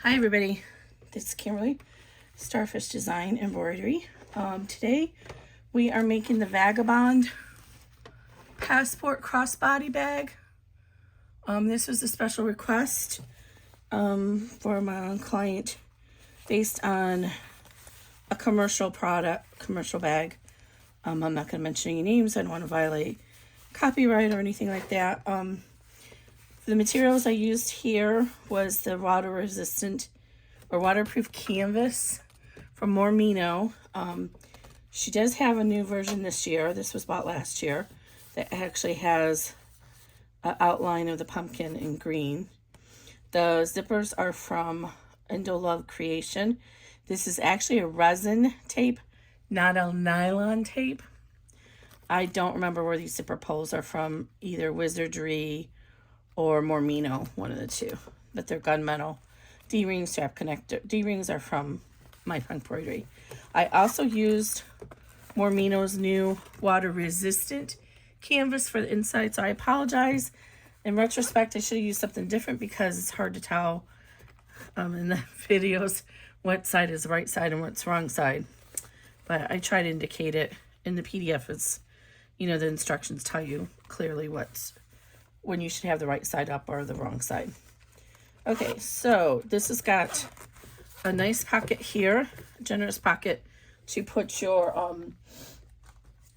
Hi everybody, this is Kimberly, Starfish Design Embroidery. Today we are making the Vagabond Passport Crossbody bag. This was a special request for my client based on a commercial bag. I'm not going to mention any names. I don't want to violate copyright or anything like that. The materials I used here was the water-resistant or waterproof canvas from MoreMeKnow. She does have a new version this year. This was bought last year. That actually has an outline of the pumpkin in green. The zippers are from Indolovekreations. This is actually a resin tape, not a nylon tape. I don't remember where these zipper pulls are from, either Wizardry or MoreMeKnow, one of the two, but they're gunmetal. D-ring strap connector. D-rings are from my embroidery. I also used MoreMeKnow's new water-resistant canvas for the inside, so I apologize. In retrospect, I should have used something different because it's hard to tell in the videos what side is the right side and what's the wrong side. But I try to indicate it. In the PDF, it's, the instructions tell you clearly when you should have the right side up or the wrong side. Okay, so this has got a nice pocket here, a generous pocket to put your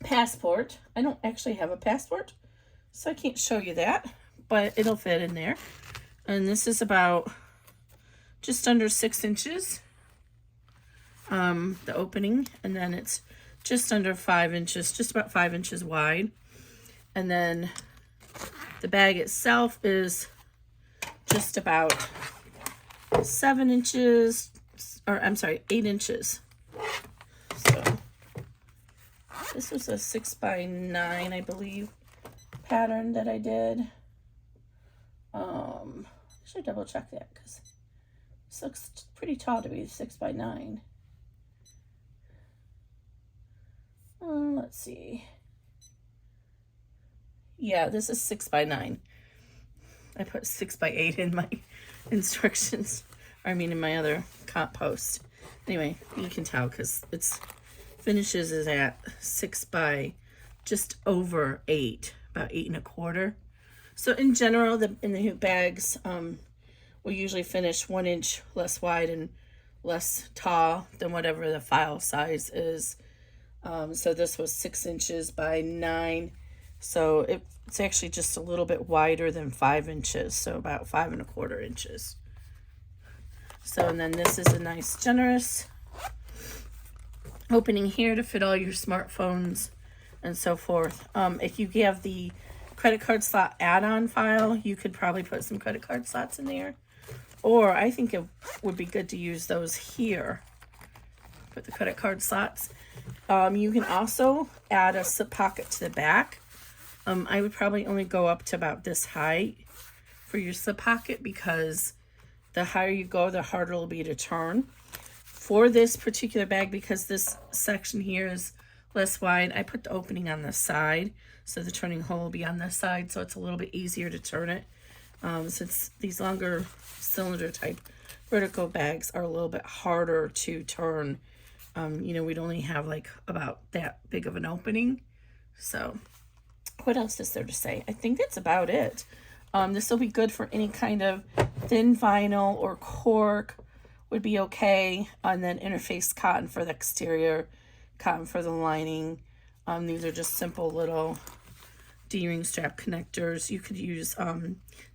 passport. I don't actually have a passport, so I can't show you that, but it'll fit in there. And this is about just under 6 inches, the opening, and then it's just under 5 inches, just about 5 inches wide. And then the bag itself is just about 7 inches, or I'm sorry, 8 inches. So this was a 6x9, I believe, pattern that I did. I should double check that because this looks pretty tall to be 6x9. Let's see. Yeah, this is 6x9. I put 6x8 in my instructions. In my other comp post. Anyway, you can tell because its finishes is at 6 by just over 8, about 8 1/4. So in general, in the hoop bags, we usually finish 1 inch less wide and less tall than whatever the file size is. So this was 6 inches by 9. So it's actually just a little bit wider than 5 inches, so about 5 1/4 inches. So, and then this is a nice generous opening here to fit all your smartphones and so forth. If you have the credit card slot add-on file, you could probably put some credit card slots in there. Or I think it would be good to use those here. Put the credit card slots. You can also add a slip pocket to the back. I would probably only go up to about this height for your slip pocket because the higher you go, the harder it'll be to turn. For this particular bag, because this section here is less wide, I put the opening on the side, so the turning hole will be on this side, so it's a little bit easier to turn it. Since these longer cylinder type vertical bags are a little bit harder to turn, we'd only have like about that big of an opening. So what else is there to say? I think that's about it. This will be good for any kind of thin vinyl or cork would be okay. And then interface cotton for the exterior, cotton for the lining. These are just simple little D-ring strap connectors. You could use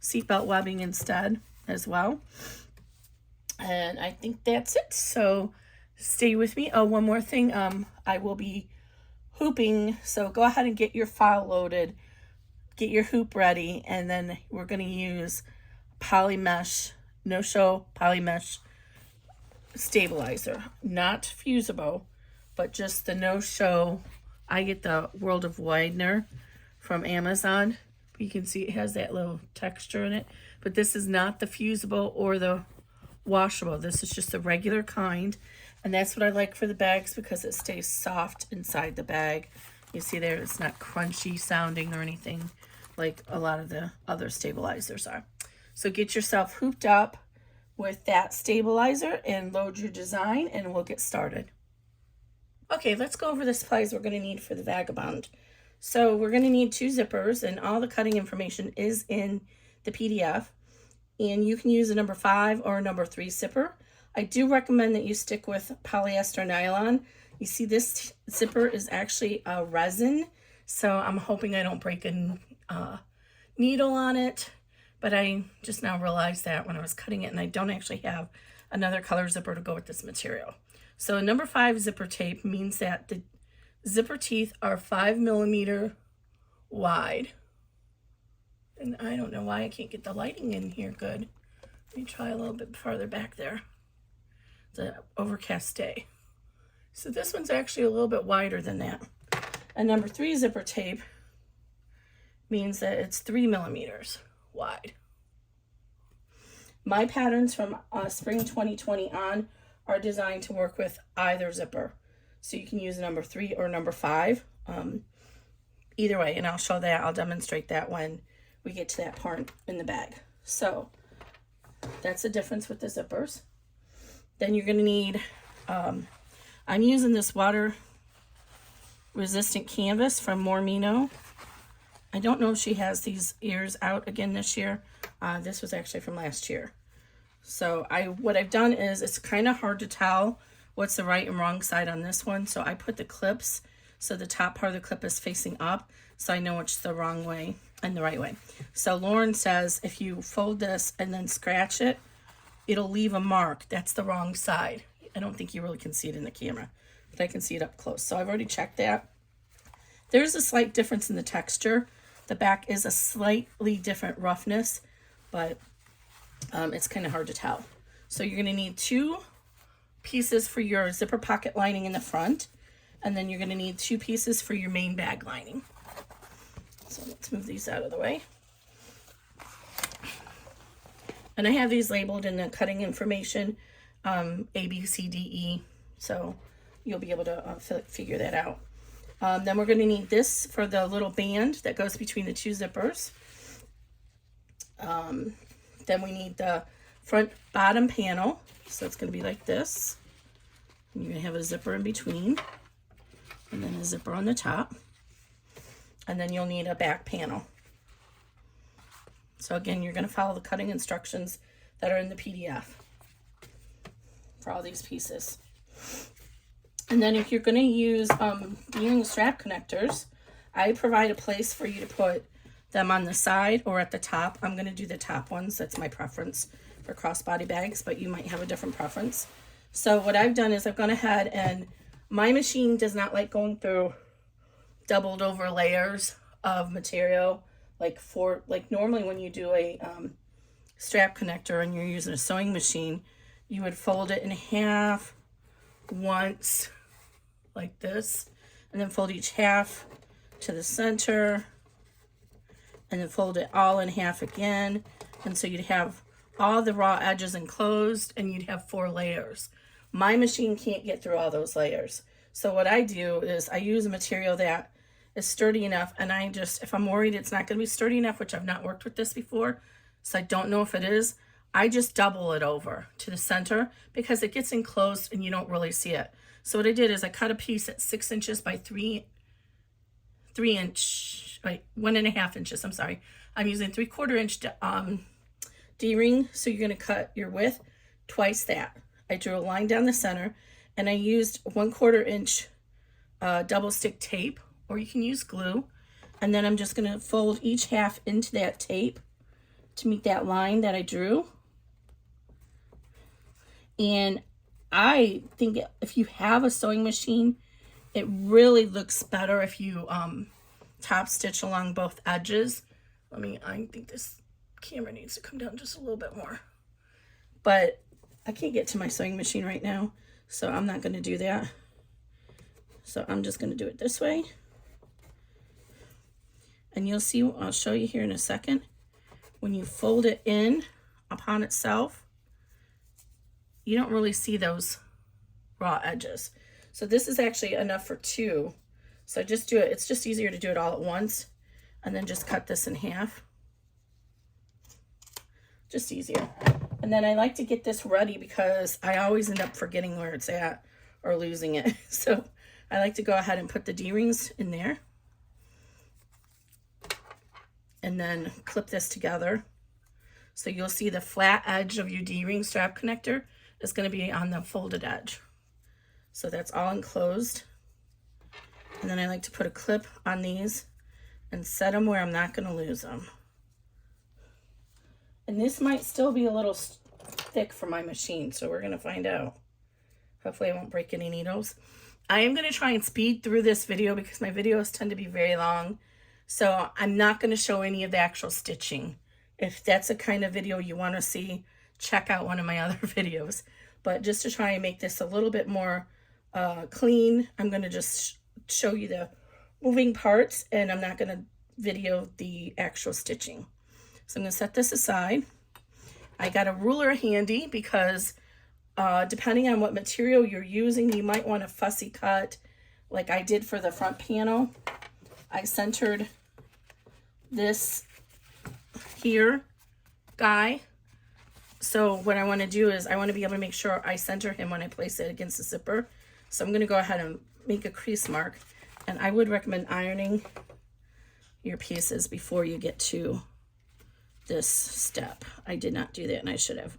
seatbelt webbing instead as well. And I think that's it. So stay with me. Oh, one more thing. I will be hooping, so go ahead and get your file loaded, get your hoop ready, and then we're going to use poly mesh, no-show poly mesh stabilizer, not fusible, but just the no-show. I get the World of Widener from Amazon. You can see it has that little texture in it, but this is not the fusible or the washable. This is just the regular kind. And that's what I like for the bags because it stays soft inside the bag. You see there, it's not crunchy sounding or anything like a lot of the other stabilizers are. So get yourself hooped up, with that stabilizer and load your design, and we'll get started. Okay, let's go over the supplies we're going to need for the Vagabond. So we're going to need 2 zippers, and all the cutting information is in the PDF. And you can use a number 5 or a number 3 zipper. I do recommend that you stick with polyester nylon. You see, this zipper is actually a resin, so I'm hoping I don't break a needle on it. But I just now realized that when I was cutting it, and I don't actually have another color zipper to go with this material. So number 5 zipper tape means that the zipper teeth are 5 millimeter wide. And I don't know why I can't get the lighting in here good. Let me try a little bit farther back there. It's an overcast day. So this one's actually a little bit wider than that. And number 3 zipper tape means that it's 3 millimeters wide. My patterns from spring 2020 on are designed to work with either zipper. So you can use number 3 or number 5. Either way, and I'll show that, I'll demonstrate that when we get to that part in the bag. So that's the difference with the zippers. Then you're going to need, I'm using this water resistant canvas from MoreMeKnow. I don't know if she has these ears out again this year. This was actually from last year. So what I've done is, it's kind of hard to tell what's the right and wrong side on this one. So I put the clips, so the top part of the clip is facing up, so I know it's the wrong way and the right way. So Lauren says if you fold this and then scratch it, it'll leave a mark. That's the wrong side. I don't think you really can see it in the camera, but I can see it up close. So I've already checked that. There's a slight difference in the texture. The back is a slightly different roughness, but it's kind of hard to tell. So you're going to need 2 pieces for your zipper pocket lining in the front, and then you're going to need 2 pieces for your main bag lining. So let's move these out of the way. And I have these labeled in the cutting information, A, B, C, D, E, so you'll be able to figure that out. Then we're going to need this for the little band that goes between the 2 zippers. Then we need the front bottom panel, so it's going to be like this. And you're going to have a zipper in between, and then a zipper on the top. And then you'll need a back panel. So again, you're going to follow the cutting instructions that are in the PDF for all these pieces. And then if you're going to use D-ring strap connectors, I provide a place for you to put them on the side or at the top. I'm going to do the top ones. That's my preference for crossbody bags, but you might have a different preference. So what I've done is I've gone ahead, and my machine does not like going through doubled over layers of material like normally when you do a strap connector and you're using a sewing machine, you would fold it in half once like this, and then fold each half to the center, and then fold it all in half again. And so you'd have all the raw edges enclosed, and you'd have 4 layers. My machine can't get through all those layers. So what I do is I use a material that is sturdy enough, and I just, if I'm worried it's not going to be sturdy enough, which I've not worked with this before, so I don't know if it is, I just double it over to the center because it gets enclosed and you don't really see it. So what I did is I cut a piece at 6 inches by 1.5 inches. I'm sorry. I'm using 3/4 inch D-ring. So you're going to cut your width twice that. I drew a line down the center, and I used 1/4 inch double stick tape, or you can use glue. And then I'm just going to fold each half into that tape to meet that line that I drew. And I think if you have a sewing machine, it really looks better if you top stitch along both edges. I think this camera needs to come down just a little bit more. But I can't get to my sewing machine right now, so I'm not going to do that. So I'm just going to do it this way. And you'll see, I'll show you here in a second, when you fold it in upon itself, you don't really see those raw edges. So this is actually enough for 2. So just do it. It's just easier to do it all at once, and then just cut this in half. Just easier. And then I like to get this ready because I always end up forgetting where it's at or losing it. So I like to go ahead and put the D-rings in there. And then clip this together. So you'll see the flat edge of your D-ring strap connector is going to be on the folded edge. So that's all enclosed. And then I like to put a clip on these and set them where I'm not going to lose them. And this might still be a little thick for my machine, so we're going to find out. Hopefully I won't break any needles. I am going to try and speed through this video because my videos tend to be very long. So I'm not going to show any of the actual stitching. If that's a kind of video you want to see, check out one of my other videos. But just to try and make this a little bit more clean, I'm going to just show you the moving parts, and I'm not going to video the actual stitching. So I'm going to set this aside. I got a ruler handy because depending on what material you're using, you might want a fussy cut like I did for the front panel. I centered this here guy. So what I want to do is I want to be able to make sure I center him when I place it against the zipper. So I'm going to go ahead and make a crease mark. And I would recommend ironing your pieces before you get to this step. I did not do that, and I should have.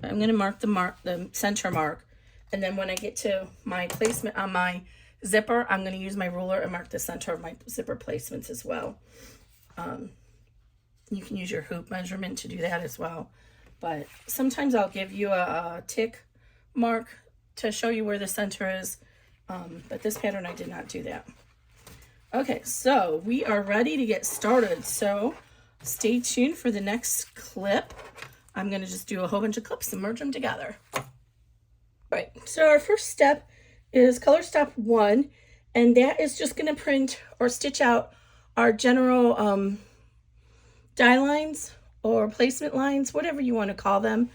But I'm going to mark the center mark. And then when I get to my placement on my zipper, I'm going to use my ruler and mark the center of my zipper placements as well. You can use your hoop measurement to do that as well. But sometimes I'll give you a tick mark to show you where the center is. But this pattern, I did not do that. Okay, so we are ready to get started. So stay tuned for the next clip. I'm going to just do a whole bunch of clips and merge them together. Right, so our first step is color step 1, and that is just going to print or stitch out our general die lines or placement lines, whatever you want to call them.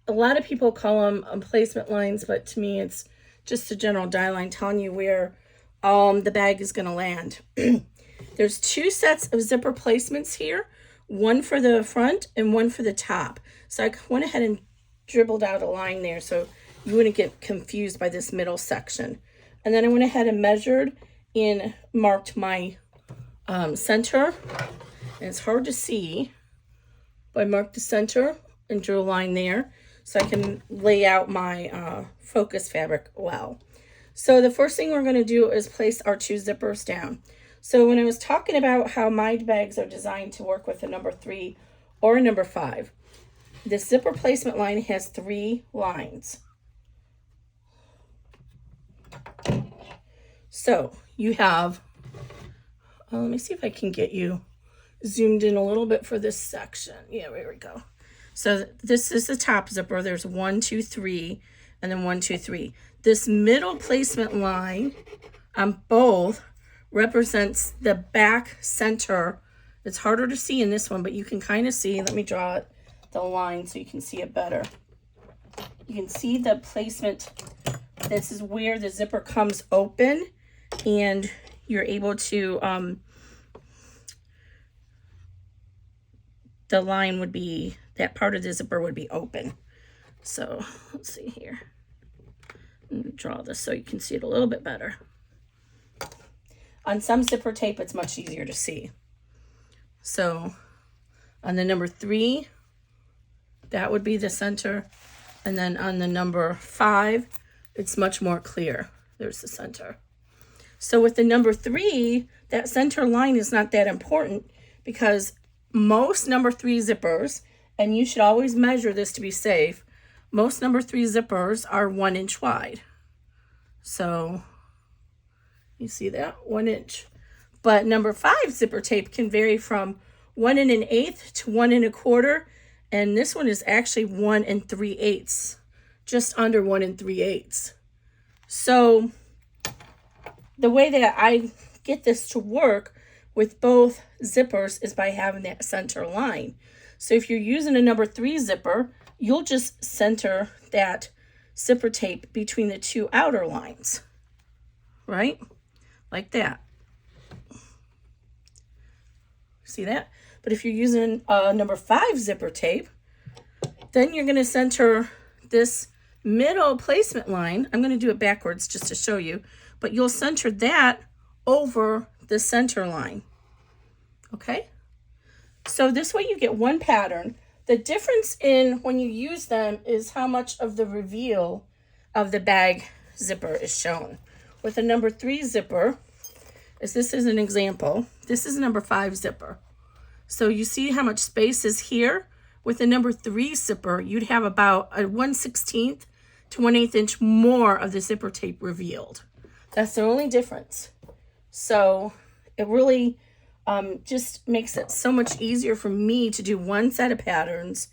A lot of people call them placement lines, but to me it's just a general die line telling you where the bag is going to land. There's 2 sets of zipper placements here, one for the front and one for the top. So I went ahead and dribbled out a line there so you wouldn't get confused by this middle section. And then I went ahead and measured and marked my center. And it's hard to see, but I marked the center and drew a line there so I can lay out my focus fabric well. So the first thing we're going to do is place our 2 zippers down. So when I was talking about how my bags are designed to work with a number 3 or a number 5, this zipper placement line has 3 lines. So you have, let me see if I can get you zoomed in a little bit for this section. Yeah, there we go. So this is the top zipper. There's 1, 2, 3, and then 1, 2, 3. This middle placement line on both represents the back center. It's harder to see in this one, but you can kind of see. Let me draw it, the line so you can see it better. You can see the placement. This is where the zipper comes open, and you're able to, the line would be, that part of the zipper would be open. So let's see here. Let me draw this so you can see it a little bit better. On some zipper tape, it's much easier to see. So on the number 3, that would be the center. And then on the number 5, it's much more clear. There's the center. So with the number 3, that center line is not that important because most number 3 zippers, and you should always measure this to be safe, most number 3 zippers are 1 inch wide. So you see that? 1 inch. But number 5 zipper tape can vary from 1 1/8 to 1 1/4. And this one is actually 1 3/8, just under 1 3/8. So the way that I get this to work with both zippers is by having that center line. So if you're using a number 3 zipper, you'll just center that zipper tape between the 2 outer lines, right? Like that. See that? But if you're using a number 5 zipper tape, Then you're going to center this middle placement line. I'm going to do it backwards just to show you, but you'll center that over the center line. Okay? So this way you get one pattern. The difference in when you use them is how much of the reveal of the bag zipper is shown. With a number 3 zipper, as this is an example, this is number 5 zipper. So you see how much space is here? With a number 3 zipper, you'd have about a 1/16 to 1/8 inch more of the zipper tape revealed. That's the only difference. So it really just makes it so much easier for me to do one set of patterns,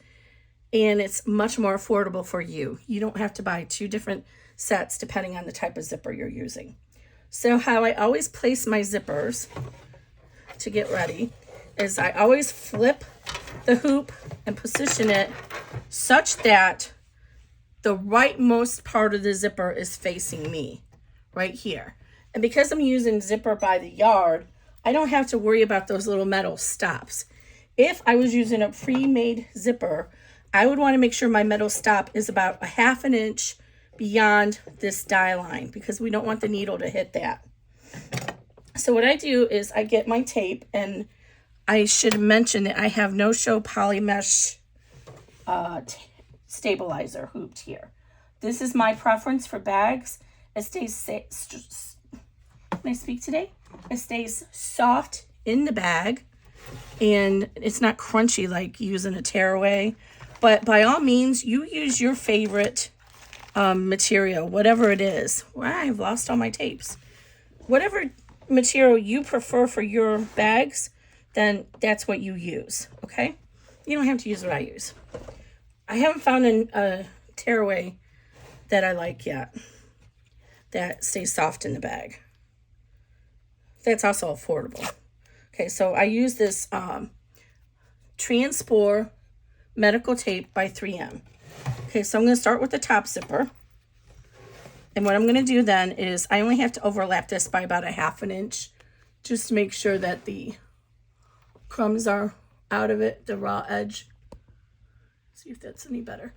and it's much more affordable for you. You don't have to buy 2 different sets depending on the type of zipper you're using. So how I always place my zippers to get ready is I always flip the hoop and position it such that the rightmost part of the zipper is facing me right here. And because I'm using zipper by the yard, I don't have to worry about those little metal stops. If I was using a pre-made zipper, I would want to make sure my metal stop is about 1/2 inch beyond this die line, because we don't want the needle to hit that. So what I do is I get my tape, and I should mention that I have no-show poly mesh stabilizer hooped here. This is my preference for bags. It stays can I speak today? It stays soft in the bag, and it's not crunchy like using a tearaway. But by all means, you use your favorite material, whatever it is. Well, I've lost all my tapes. Whatever material you prefer for your bags, then that's what you use, okay? You don't have to use what I use. I haven't found a tearaway that I like yet that stays soft in the bag. That's also affordable. Okay, so I use this Transport medical tape by 3M. Okay, so I'm going to start with the top zipper. And what I'm going to do then is I only have to overlap this by about 1/2 inch, just to make sure that the crumbs are out of it, the raw edge. See if that's any better.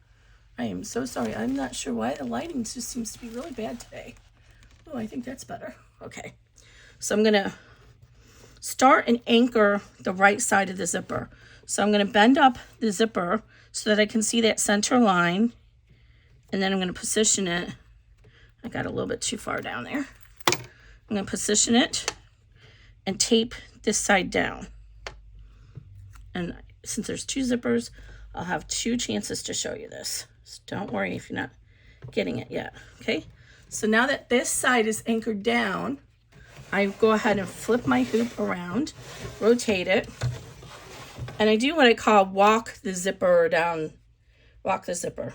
I am so sorry. I'm not sure why the lighting just seems to be really bad today. Oh, I think that's better. Okay. So I'm going to start and anchor the right side of the zipper. So I'm going to bend up the zipper so that I can see that center line. And then I'm going to position it. I got a little bit too far down there. I'm going to position it and tape this side down. And since there's 2 zippers, I'll have 2 chances to show you this. So don't worry if you're not getting it yet. Okay. So now that this side is anchored down, I go ahead and flip my hoop around, rotate it, and I do what I call walk the zipper down, walk the zipper,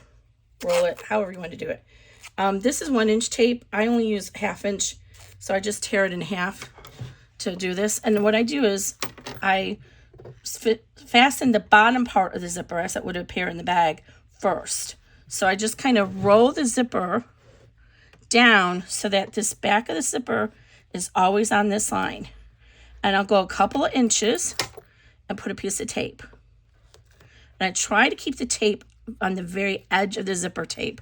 roll it, however you want to do it. This is 1 inch tape. I only use 1/2 inch, so I just tear it in half to do this. And what I do is I fasten the bottom part of the zipper as it would appear in the bag first. So I just kind of roll the zipper down so that this back of the zipper is always on this line. And I'll go a couple of inches and put a piece of tape. And I try to keep the tape on the very edge of the zipper tape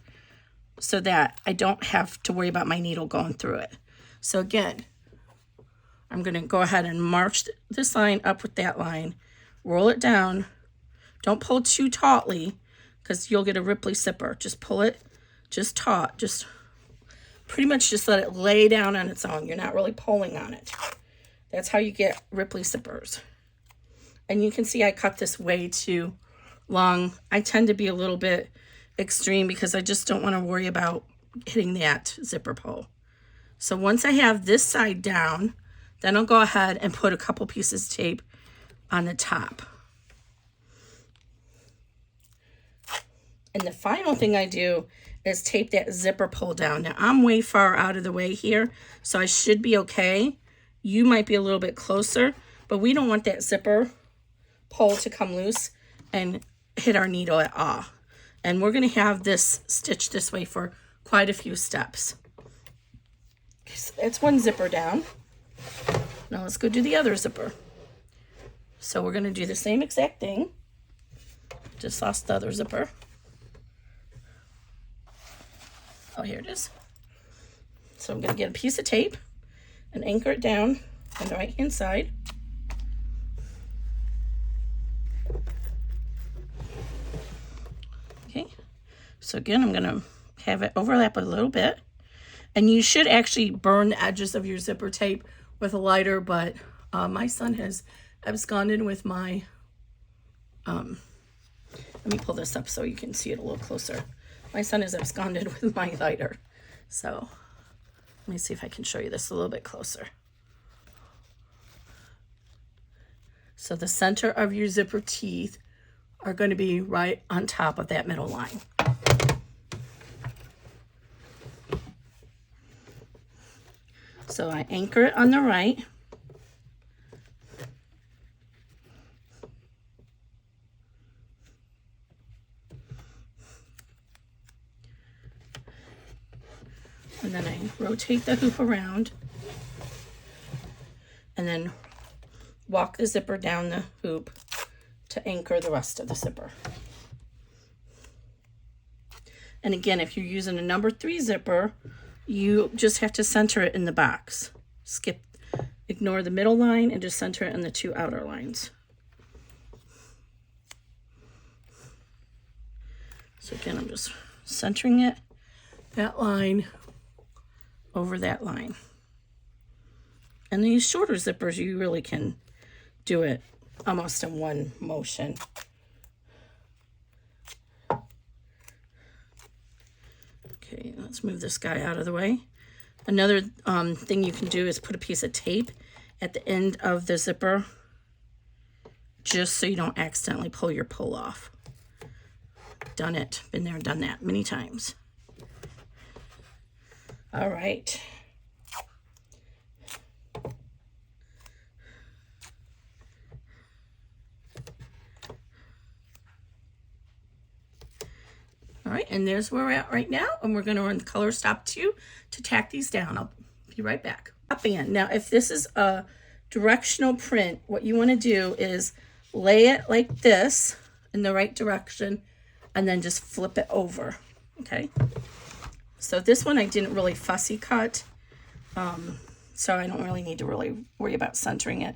so that I don't have to worry about my needle going through it. So again, I'm going to go ahead and march this line up with that line, roll it down. Don't pull too tautly because you'll get a Ripley zipper. Just pull it just taut, just pretty much just let it lay down on its own. You're not really pulling on it. That's how you get Ripley zippers. And you can see I cut this way too long. I tend to be a little bit extreme because I just don't want to worry about hitting that zipper pull. So once I have this side down, then I'll go ahead and put a couple pieces of tape on the top. And the final thing I do is tape that zipper pull down. Now I'm way far out of the way here, so I should be okay. You might be a little bit closer, but we don't want that zipper pull to come loose and hit our needle at all. And we're going to have this stitched this way for quite a few steps. So that's one zipper down. Now let's go do the other zipper. So we're going to do the same exact thing. Just lost the other zipper. Oh, here it is. So I'm going to get a piece of tape and anchor it down on the right hand side. Okay, so again, I'm going to have it overlap a little bit. And you should actually burn the edges of your zipper tape with a lighter, but my son has absconded with my, let me pull this up so you can see it a little closer. My son has absconded with my lighter. So let me see if I can show you this a little bit closer. So the center of your zipper teeth are going to be right on top of that middle line. So I anchor it on the right. And then I rotate the hoop around and then walk the zipper down the hoop to anchor the rest of the zipper. And again, if you're using a number 3 zipper, you just have to center it in the box. Ignore the middle line and just center it in the 2 outer lines. So again, I'm just centering it, that line over that line. And these shorter zippers, you really can do it almost in one motion. Okay, let's move this guy out of the way. Another thing you can do is put a piece of tape at the end of the zipper, just so you don't accidentally pull your pull off. Done it, been there, done that many times. All right. All right, and there's where we're at right now, and we're going to run the color stop 2 to tack these down. I'll be right back. Now, if this is a directional print, what you want to do is lay it like this in the right direction, and then just flip it over, okay? So this one I didn't really fussy cut, so I don't really need to really worry about centering it.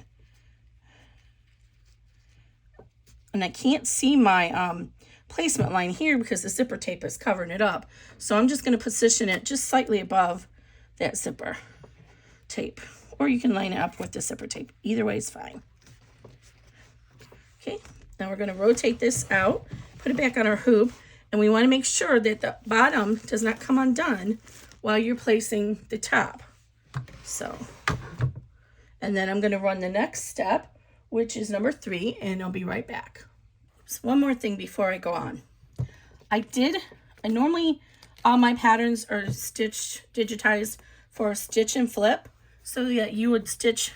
And I can't see my placement line here because the zipper tape is covering it up. So I'm just going to position it just slightly above that zipper tape. Or you can line it up with the zipper tape. Either way is fine. Okay, now we're going to rotate this out, put it back on our hoop, and we want to make sure that the bottom does not come undone while you're placing the top. So, and then I'm going to run the next step, which is number 3, and I'll be right back. So one more thing before I go on. I normally, all my patterns are digitized for stitch and flip, so that you would stitch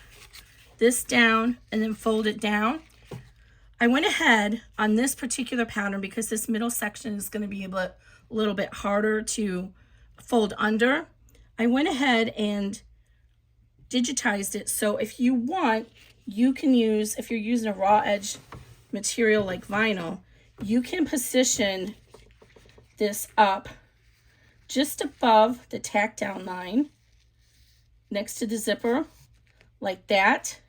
this down and then fold it down. I went ahead on this particular pattern because this middle section is going to be a little bit harder to fold under. I went ahead and digitized it, so if you want, you can use, if you're using a raw edge material like vinyl, you can position this up just above the tack down line next to the zipper like that,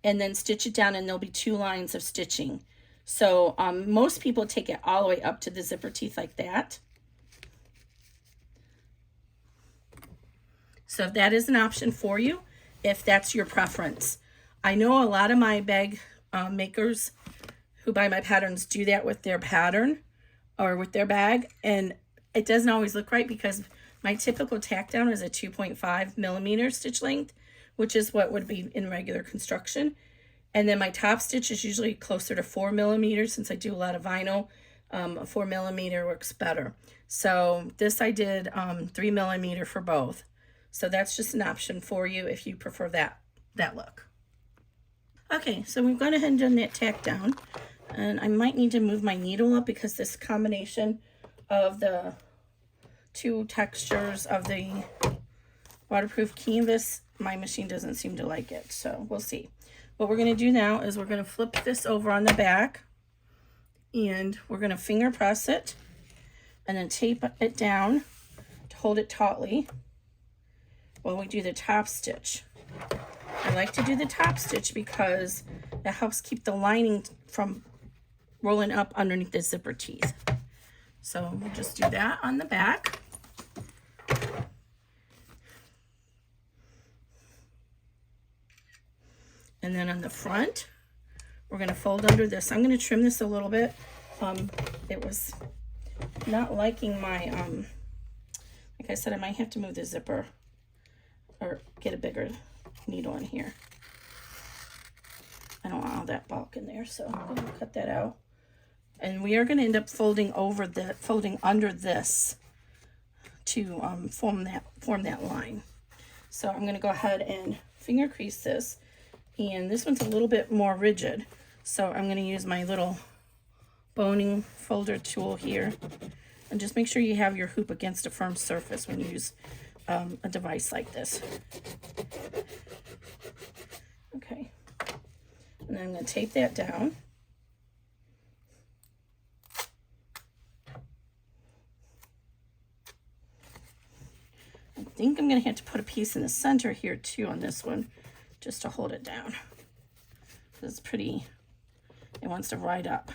and then stitch it down, and there'll be 2 lines of stitching. So most people take it all the way up to the zipper teeth like that. So that is an option for you if that's your preference. I know a lot of my bag makers who buy my patterns do that with their pattern or with their bag, and it doesn't always look right because my typical tack down is a 2.5 millimeter stitch length, which is what would be in regular construction. And then my top stitch is usually closer to 4 millimeters since I do a lot of vinyl. A 4 millimeter works better. So this I did 3 millimeter for both. So that's just an option for you if you prefer that look. Okay, so we've gone ahead and done that tack down. And I might need to move my needle up because this combination of the 2 textures of the waterproof canvas, my machine doesn't seem to like it, so we'll see. What we're going to do now is we're going to flip this over on the back, and we're going to finger press it and then tape it down hold it tautly while we do the top stitch. I like to do the top stitch because it helps keep the lining from rolling up underneath the zipper teeth. So we'll just do that on the back. And then on the front, we're going to fold under this. I'm going to trim this a little bit. It was not liking my, like I said, I might have to move the zipper or get a bigger needle in here. I don't want all that bulk in there, so I'm going to cut that out. And we are going to end up folding under this to form that line. So I'm going to go ahead and finger crease this. And this one's a little bit more rigid, so I'm going to use my little boning folder tool here. And just make sure you have your hoop against a firm surface when you use a device like this. Okay. And then I'm going to tape that down. I think I'm going to have to put a piece in the center here too on this one, just to hold it down. It's pretty, it wants to ride up.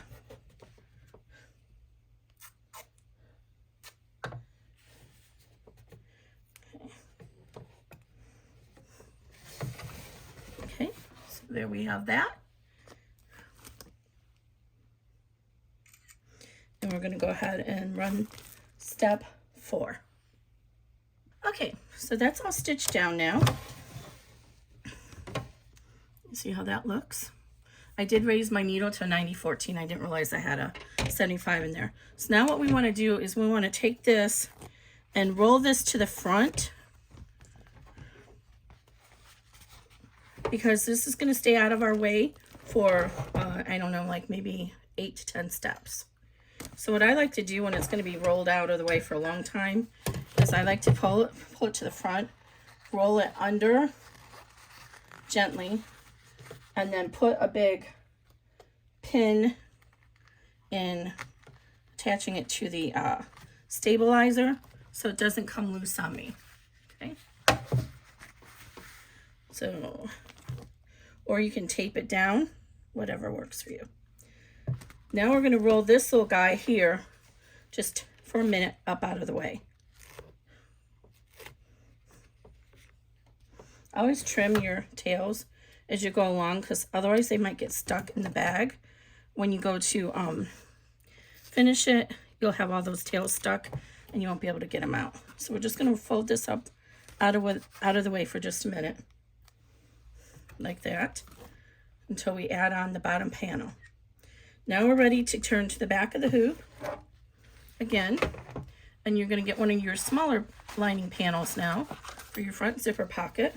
Okay, so there we have that. And we're going to go ahead and run step 4. Okay, so that's all stitched down now. See how that looks? I did raise my needle to 90-14. I didn't realize I had a 75 in there. So now what we want to do is we want to take this and roll this to the front, because this is going to stay out of our way for, I don't know, like maybe 8 to 10 steps. So what I like to do when it's going to be rolled out of the way for a long time is I like to pull it to the front, roll it under gently, and then put a big pin in attaching it to the stabilizer so it doesn't come loose on me. Okay. So, or you can tape it down, whatever works for you. Now we're going to roll this little guy here just for a minute up out of the way. Always trim your tails as you go along, because otherwise they might get stuck in the bag. When you go to finish it, you'll have all those tails stuck and you won't be able to get them out. So we're just going to fold this up out of the way for just a minute, like that, until we add on the bottom panel. Now we're ready to turn to the back of the hoop again, and you're going to get one of your smaller lining panels now for your front zipper pocket.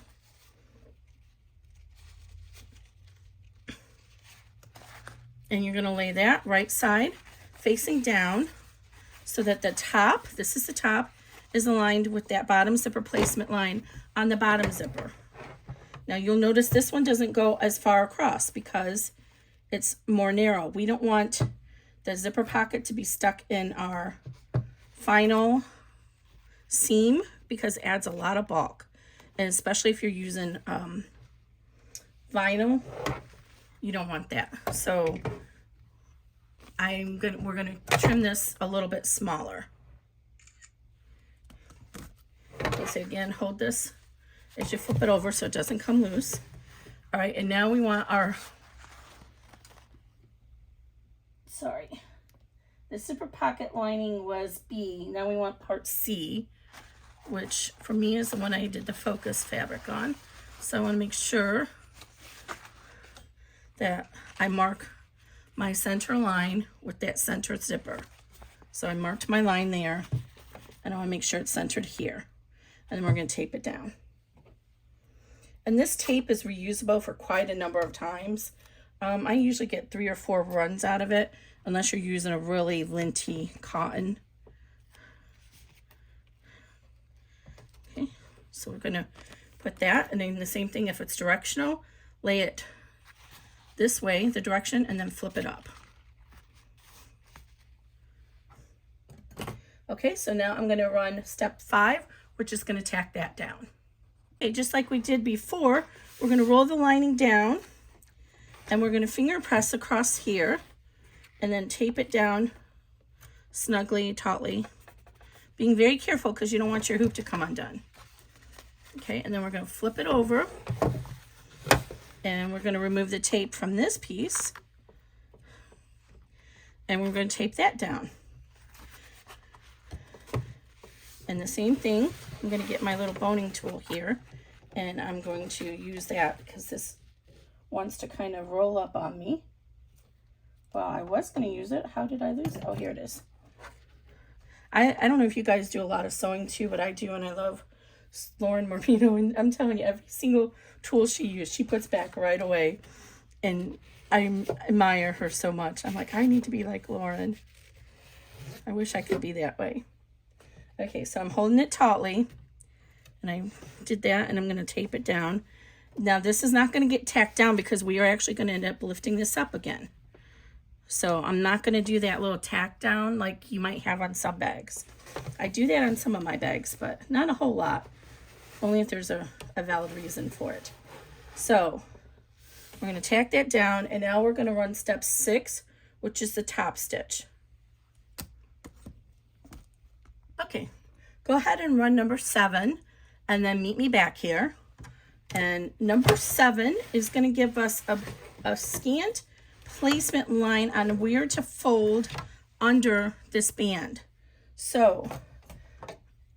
And you're going to lay that right side facing down so that the top, this is the top, is aligned with that bottom zipper placement line on the bottom zipper. Now you'll notice this one doesn't go as far across because it's more narrow. We don't want the zipper pocket to be stuck in our final seam because it adds a lot of bulk. And especially if you're using vinyl, you don't want that. So we're gonna trim this a little bit smaller. Okay, so again, hold this as you flip it over so it doesn't come loose. All right, and now we want our, the zipper pocket lining was B. Now we want part C, which for me is the one I did the focus fabric on. So I want to make sure that I mark my center line with that center zipper. So I marked my line there, and I want to make sure it's centered here. And then we're going to tape it down. And this tape is reusable for quite a number of times. I usually get 3 or 4 runs out of it, unless you're using a really linty cotton. Okay, so we're going to put that, and then the same thing if it's directional, lay it this way, the direction, and then flip it up. Okay, so now I'm going to run step 5, which is going to tack that down. Okay, just like we did before, we're going to roll the lining down and we're going to finger press across here and then tape it down snugly, tautly, being very careful because you don't want your hoop to come undone. Okay, and then we're going to flip it over and we're going to remove the tape from this piece and we're going to tape that down. And the same thing, I'm going to get my little boning tool here and I'm going to use that because this wants to kind of roll up on me. Well, I was going to use it. How did I lose it? Oh, here it is. I don't know if you guys do a lot of sewing too, but I do, and I love Lauren MoreMeKnow, and I'm telling you, every single tool she used, she puts back right away, and I admire her so much. I'm like, I need to be like Lauren. I wish I could be that way. Okay, so I'm holding it tautly, and I did that, and I'm going to tape it down. Now, this is not going to get tacked down because we are actually going to end up lifting this up again. So I'm not going to do that little tack down like you might have on some bags. I do that on some of my bags, but not a whole lot. Only if there's a valid reason for it. So we're going to tack that down, and now we're going to run step 6, which is the top stitch. Okay, go ahead and run number 7, and then meet me back here. And number 7 is going to give us a scant placement line on where to fold under this band. So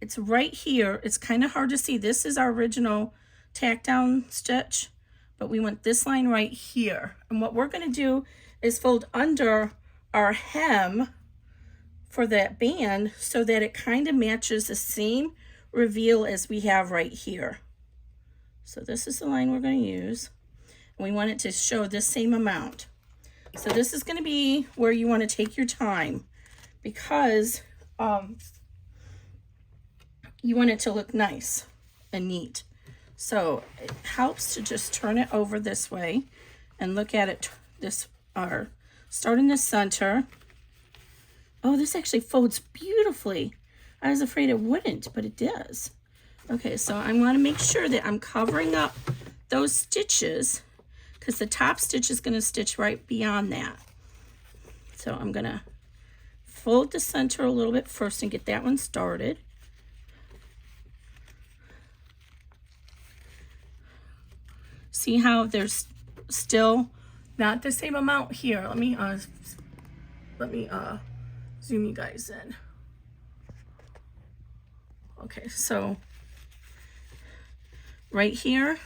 it's right here. It's kind of hard to see. This is our original tack down stitch, but we want this line right here. And what we're going to do is fold under our hem for that band so that it kind of matches the same reveal as we have right here. So this is the line we're going to use. And we want it to show this same amount. So this is going to be where you want to take your time because you want it to look nice and neat. So it helps to just turn it over this way and look at it start in the center. Oh, this actually folds beautifully. I was afraid it wouldn't, but it does. Okay, so I want to make sure that I'm covering up those stitches because the top stitch is going to stitch right beyond that. So I'm going to fold the center a little bit first and get that one started. See how there's still not the same amount here. Let me zoom you guys in. Okay, so right here,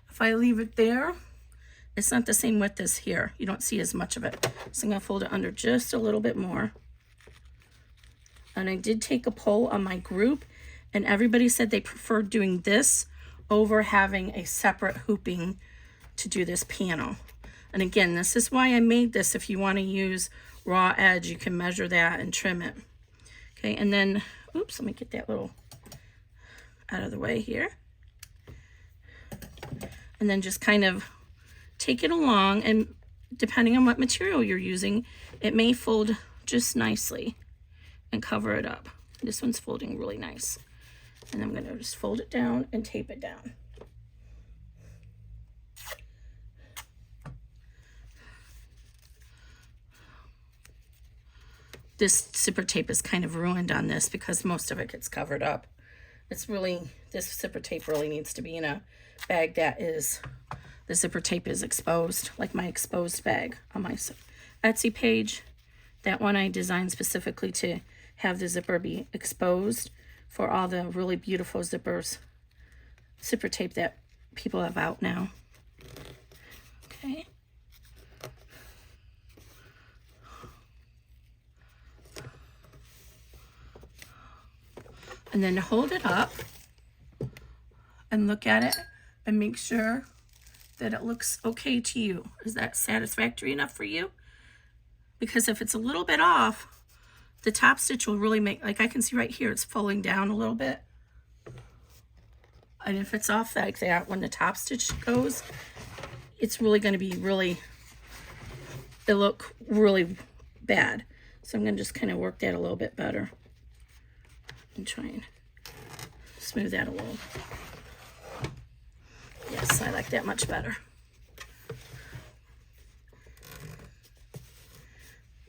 if I leave it there, it's not the same width as here. You don't see as much of it. So I'm going to fold it under just a little bit more. And I did take a poll on my group, and everybody said they preferred doing this over having a separate hooping to do this panel. And again, this is why I made this. If you want to use raw edge, you can measure that and trim it. Okay, and then, oops, let me get that little out of the way here. And then just kind of take it along, and depending on what material you're using, it may fold just nicely and cover it up. This one's folding really nice. And I'm going to just fold it down and tape it down. This zipper tape is kind of ruined on this because most of it gets covered up. It's really, this zipper tape really needs to be in a bag that is, the zipper tape is exposed, like my exposed bag on my Etsy page. That one I designed specifically to have the zipper be exposed for all the really beautiful zipper tape that people have out now. Okay. And then hold it up and look at it and make sure that it looks okay to you. Is that satisfactory enough for you? Because if it's a little bit off, the top stitch will really make, like I can see right here, it's falling down a little bit. And if it's off like that, when the top stitch goes, it's really going to be it'll look really bad. So I'm going to just kind of work that a little bit better. and try and smooth that a little. Yes, I like that much better.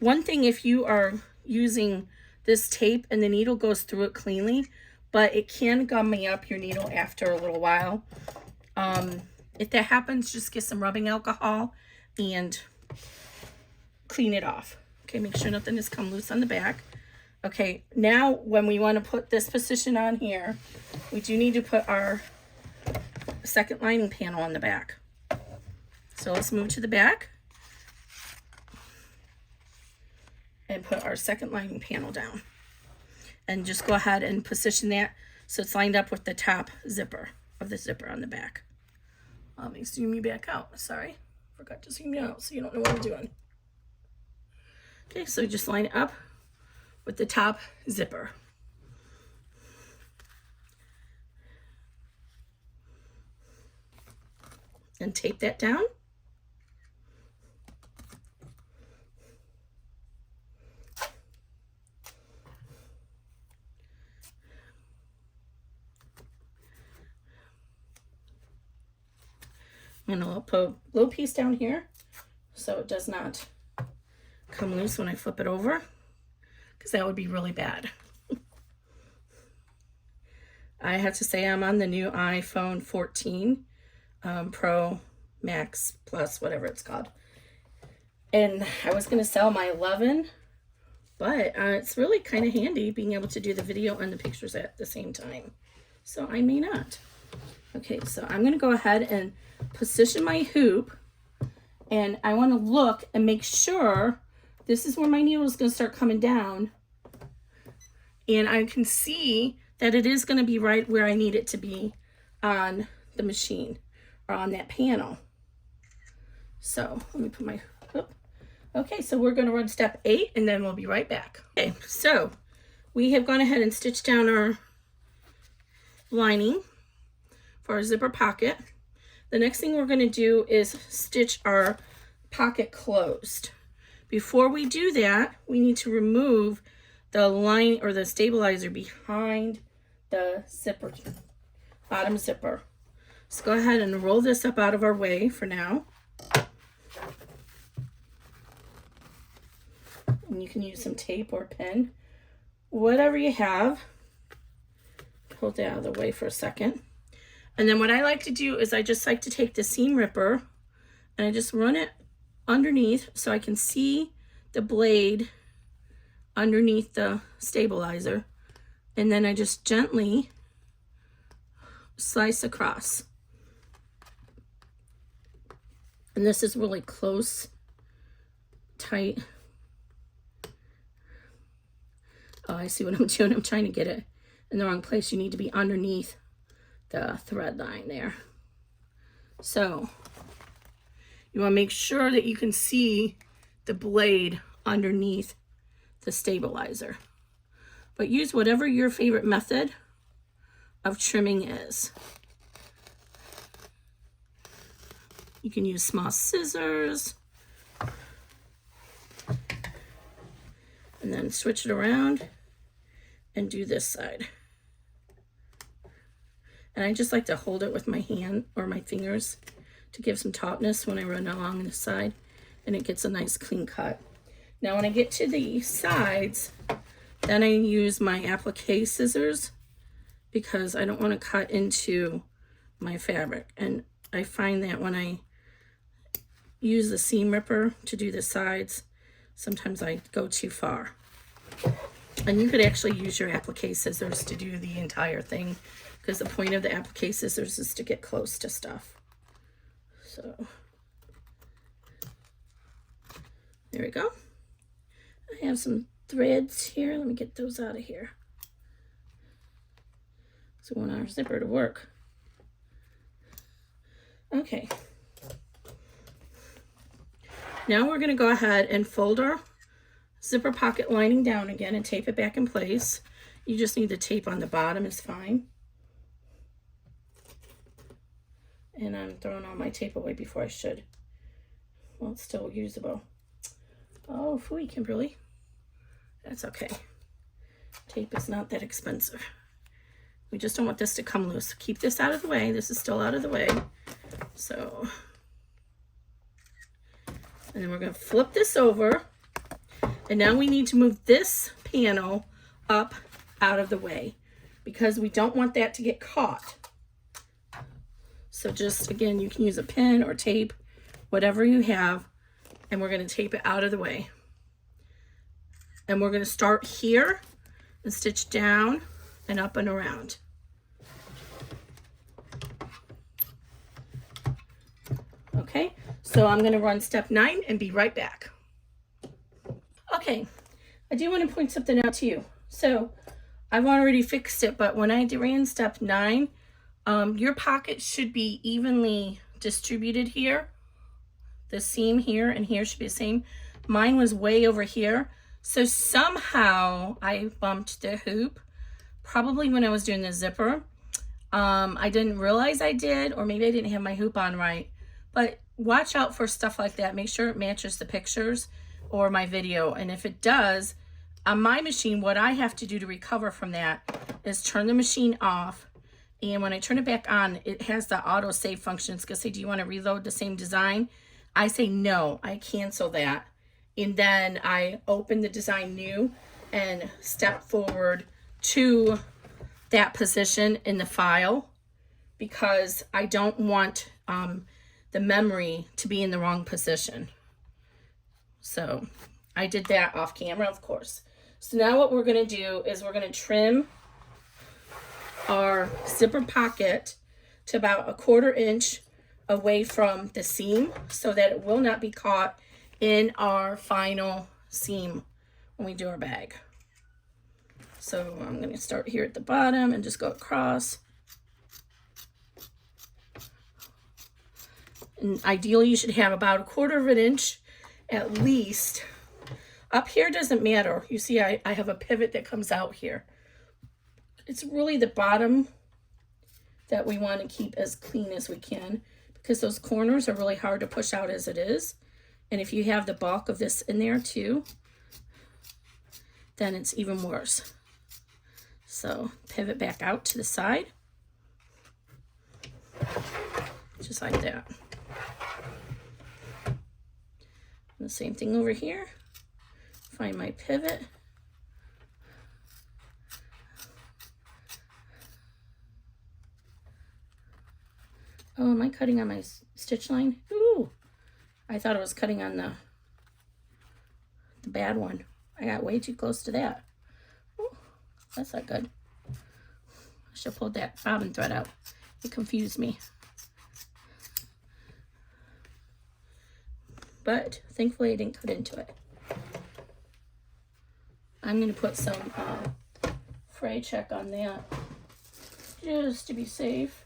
One thing, if you are using this tape and the needle goes through it cleanly, but it can gummy up your needle after a little while. If that happens, just get some rubbing alcohol and clean it off. Okay, make sure nothing has come loose on the back. Okay, now when we want to put this position on here, we do need to put our second lining panel on the back. So let's move to the back and put our second lining panel down. And just go ahead and position that so it's lined up with the top zipper of the zipper on the back. Let me zoom you back out. Sorry, forgot to zoom you out so you don't know what I'm doing. Okay, so just line it up with the top zipper. And tape that down. I'm going to put a little piece down here so it does not come loose when I flip it over, because that would be really bad. I have to say I'm on the new iPhone 14 Pro Max Plus, whatever it's called. And I was going to sell my 11, but it's really kind of handy being able to do the video and the pictures at the same time. So I may not. Okay, so I'm going to go ahead and position my hoop, and I want to look and make sure this is where my needle is going to start coming down, and I can see that it is going to be right where I need it to be on the machine or on that panel. So let me put my hoop. Okay, so we're going to run step 8 and then we'll be right back. Okay, so we have gone ahead and stitched down our lining for our zipper pocket. The next thing we're going to do is stitch our pocket closed. Before we do that, we need to remove the line or the stabilizer behind the zipper, bottom zipper. So go ahead and roll this up out of our way for now. And you can use some tape or pin, whatever you have. Hold that out of the way for a second. And then what I like to do is I just like to take the seam ripper and I just run it underneath so I can see the blade underneath the stabilizer. And then I just gently slice across. And this is really close, tight. Oh, I see what I'm doing. I'm trying to get it in the wrong place. You need to be underneath the thread line there. So you want to make sure that you can see the blade underneath the stabilizer. But use whatever your favorite method of trimming is. You can use small scissors and then switch it around and do this side. And I just like to hold it with my hand or my fingers to give some tautness when I run along the side, and it gets a nice clean cut. Now when I get to the sides, then I use my applique scissors because I don't want to cut into my fabric. And I find that when I use the seam ripper to do the sides, sometimes I go too far. And you could actually use your applique scissors to do the entire thing, because the point of the applique scissors is to get close to stuff. So there we go. I have some threads here. Let me get those out of here. So we want our zipper to work. Okay. Now we're going to go ahead and fold our zipper pocket lining down again and tape it back in place. You just need the tape on the bottom is fine. And I'm throwing all my tape away before I should. Well, it's still usable. Oh, phooey, Kimberly. That's okay. tape is not that expensive. We just don't want this to come loose. Keep this out of the way. This is still out of the way. So, and then we're going to flip this over. And now we need to move this panel up out of the way because we don't want that to get caught. So just, again, you can use a pin or tape, whatever you have, and we're going to tape it out of the way. And we're going to start here and stitch down and up and around. Okay, so I'm going to run step 9 and be right back. Okay, I do want to point something out to you. So I've already fixed it, but when I ran step 9, your pocket should be evenly distributed here. The seam here and here should be the same. Mine was way over here. So somehow I bumped the hoop, probably when I was doing the zipper. I didn't realize I did, or maybe I didn't have my hoop on right. But watch out for stuff like that. Make sure it matches the pictures or my video. And if it does, on my machine, what I have to do to recover from that is turn the machine off. And when I turn it back on, it has the auto save function. It's going to say, do you want to reload the same design? I say no, I cancel that. And then I open the design new and step forward to that position in the file because I don't want the memory to be in the wrong position. So I did that off camera, of course. So now what we're going to do is we're going to trim our zipper pocket to about 1/4 inch away from the seam so that it will not be caught in our final seam when we do our bag. So I'm going to start here at the bottom and just go across. And ideally you should have about 1/4 inch at least. Up here doesn't matter. You see I have a pivot that comes out here. It's really the bottom that we want to keep as clean as we can because those corners are really hard to push out as it is. And if you have the bulk of this in there too, then it's even worse. So pivot back out to the side, just like that. And the same thing over here. Find my pivot. Oh, am I cutting on my stitch line? Ooh, I thought I was cutting on the bad one. I got way too close to that. Ooh, that's not good. I should have pulled that bobbin thread out. It confused me. But thankfully I didn't cut into it. I'm going to put some fray check on that just to be safe.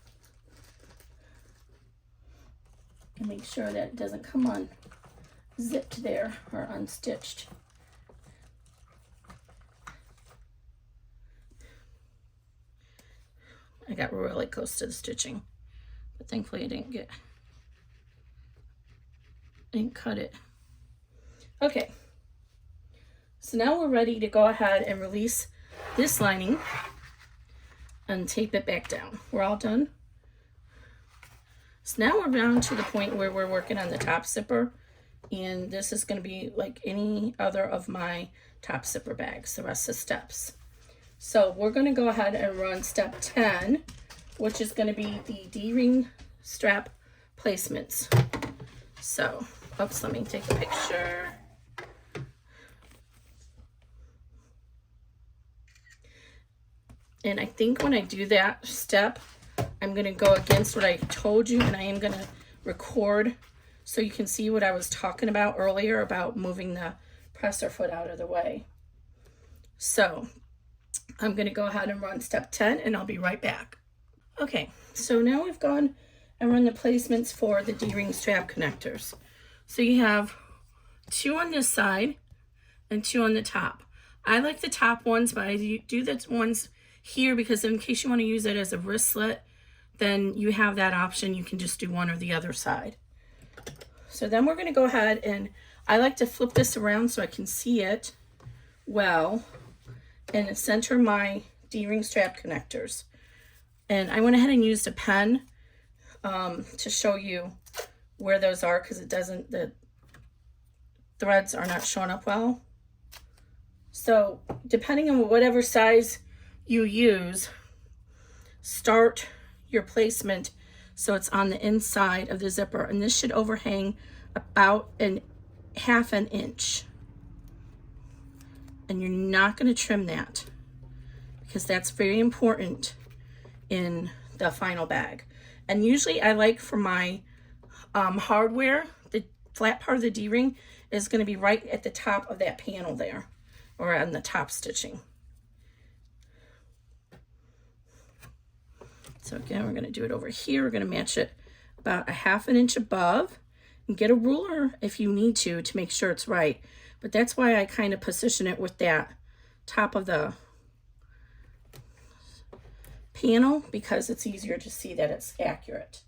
And make sure that it doesn't come on zipped there or unstitched. I got really close to the stitching, but thankfully I didn't cut it. Okay, so now we're ready to go ahead and release this lining and tape it back down. We're all done. So now we're down to the point where we're working on the top zipper, and this is going to be like any other of my top zipper bags, the rest of the steps. So we're going to go ahead and run step 10, which is going to be the D-ring strap placements. So, oops, let me take a picture. And I think when I do that step, I'm going to go against what I told you, and I am going to record so you can see what I was talking about earlier about moving the presser foot out of the way. So I'm going to go ahead and run step 10, and I'll be right back. Okay, so now we've gone and run the placements for the D-ring strap connectors. So you have 2 on this side and 2 on the top. I like the top ones, but I do the ones here because in case you want to use it as a wristlet, then you have that option. You can just do one or the other side. So then we're going to go ahead, and I like to flip this around so I can see it well. and center my D-ring strap connectors. And I went ahead and used a pen to show you where those are, because the threads are not showing up well. So depending on whatever size you use, start your placement so it's on the inside of the zipper, and this should overhang about half an inch. And you're not going to trim that, because that's very important in the final bag. And usually I like for my hardware, the flat part of the D-ring is going to be right at the top of that panel there, or on the top stitching. So again, we're going to do it over here. We're going to match it about a half an inch above, and get a ruler if you need to make sure it's right. But that's why I kind of position it with that top of the panel, because it's easier to see that it's accurate.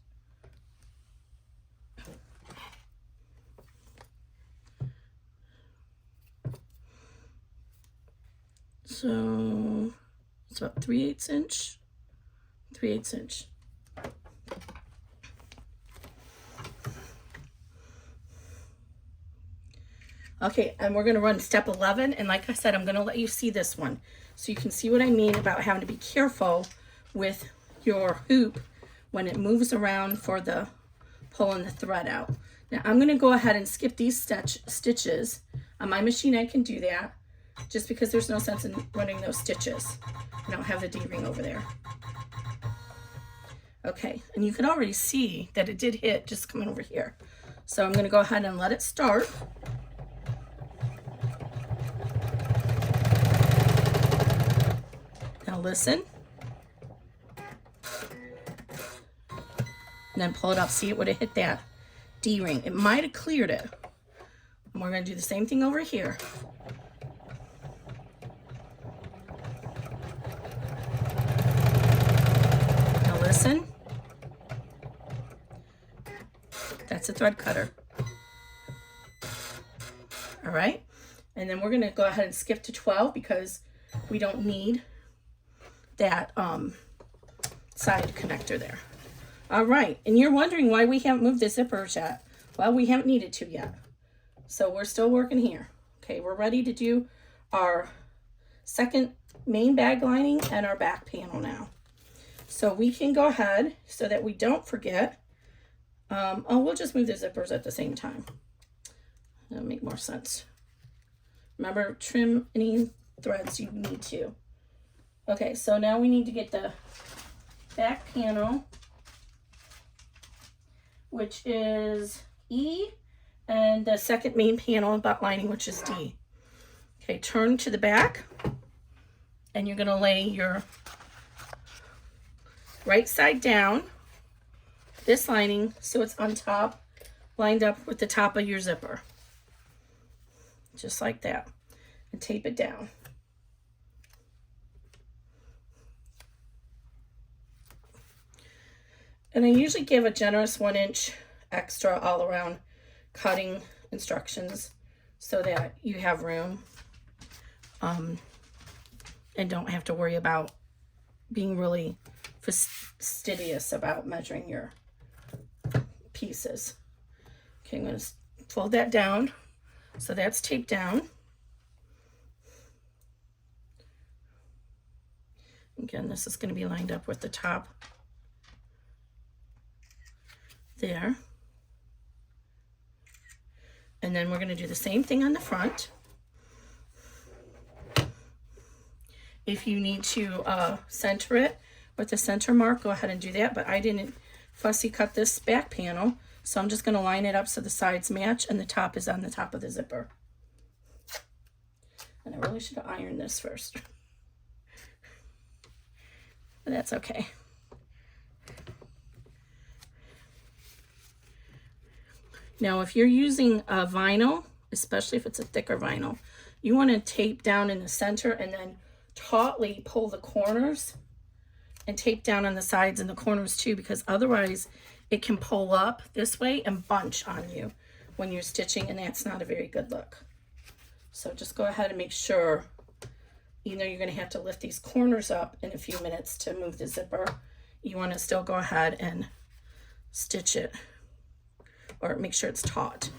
So it's about 3/8 inch, 3/8 inch. Okay, and we're going to run step 11, and like I said, I'm going to let you see this one so you can see what I mean about having to be careful with your hoop when it moves around for the pulling the thread out. Now I'm going to go ahead and skip these stitches. On my machine I can do that, just because there's no sense in running those stitches. I don't have the D-ring over there. Okay, and you can already see that it did hit just coming over here. So I'm going to go ahead and let it start. Now listen. And then pull it up. See, it would have hit that D-ring. It might have cleared it. And we're going to do the same thing over here. Now listen. That's a thread cutter. All right. And then we're going to go ahead and skip to 12, because we don't need that side connector there. All right, and you're wondering why we haven't moved the zippers yet. Well, we haven't needed to yet, so we're still working here. Okay, we're ready to do our second main bag lining and our back panel now. So we can go ahead, so that we don't forget. We'll just move the zippers at the same time. That'll make more sense. Remember, trim any threads you need to. Okay, so now we need to get the back panel, which is E, and the second main panel about lining, which is D. Okay, turn to the back, and you're going to lay your right side down, this lining, so it's on top, lined up with the top of your zipper. Just like that. And tape it down. And I usually give a generous 1 inch extra all around cutting instructions so that you have room and don't have to worry about being really fastidious about measuring your pieces. Okay, I'm going to fold that down so that's taped down. Again, this is going to be lined up with the top there. And then we're going to do the same thing on the front. If you need to center it with the center mark, go ahead and do that, but I didn't fussy cut this back panel, so I'm just going to line it up so the sides match and the top is on the top of the zipper. And I really should have ironed this first. But that's okay. Now, if you're using a vinyl, especially if it's a thicker vinyl, you want to tape down in the center and then tautly pull the corners and tape down on the sides and the corners too, because otherwise it can pull up this way and bunch on you when you're stitching, and that's not a very good look. So just go ahead and make sure even though you're going to have to lift these corners up in a few minutes to move the zipper, you want to still go ahead and stitch it or make sure it's taut.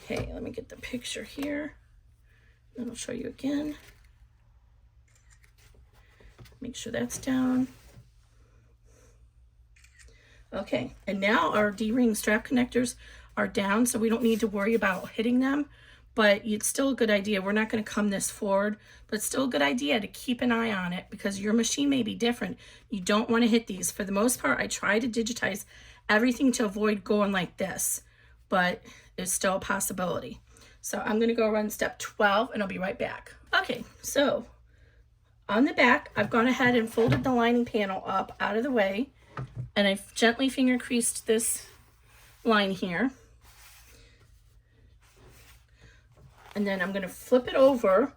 Okay, let me get the picture here and I'll show you again. Make sure that's down. Okay, and now our D-ring strap connectors are down, so we don't need to worry about hitting them, but it's still a good idea. We're not going to come this forward, but it's still a good idea to keep an eye on it because your machine may be different. You don't want to hit these. For the most part, I try to digitize everything to avoid going like this, but it's still a possibility. So I'm going to go run step 12 and I'll be right back. Okay, so on the back, I've gone ahead and folded the lining panel up out of the way, and I've gently finger creased this line here. And then I'm going to flip it over,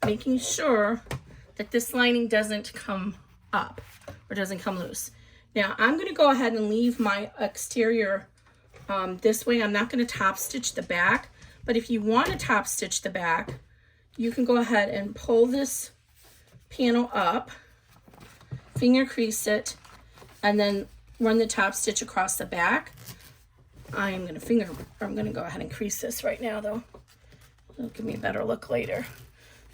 making sure that this lining doesn't come up or doesn't come loose. Now I'm going to go ahead and leave my exterior this way. I'm not going to top stitch the back, but if you want to top stitch the back, you can go ahead and pull this panel up, finger crease it, and then run the top stitch across the back. I'm going to go ahead and crease this right now though. It'll give me a better look later.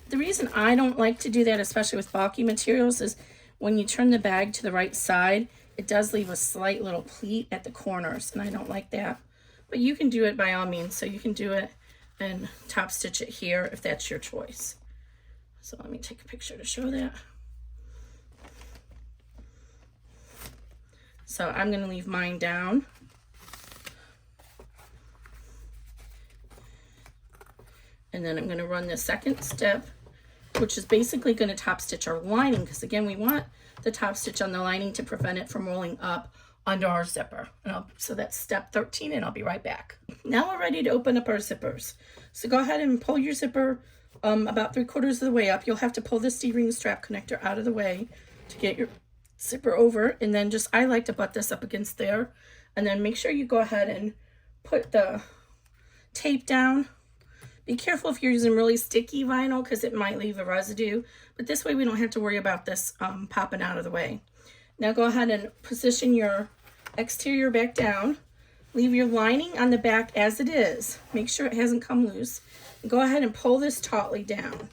The reason I don't like to do that, especially with bulky materials, is when you turn the bag to the right side, it does leave a slight little pleat at the corners, and I don't like that. But you can do it by all means, so you can do it and top stitch it here if that's your choice. So let me take a picture to show that. So I'm going to leave mine down. And then I'm going to run the second step, which is basically going to top stitch our lining, because again, we want the top stitch on the lining to prevent it from rolling up under our zipper. So that's step 13, and I'll be right back. Now we're ready to open up our zippers. So go ahead and pull your zipper about 3/4 of the way up. You'll have to pull this D-ring strap connector out of the way to get your zipper over, and then I like to butt this up against there, and then make sure you go ahead and put the tape down. Be careful if you're using really sticky vinyl because it might leave a residue, but this way we don't have to worry about this popping out of the way. Now go ahead and position your exterior back down. Leave your lining on the back as it is. Make sure it hasn't come loose. And go ahead and pull this tautly down.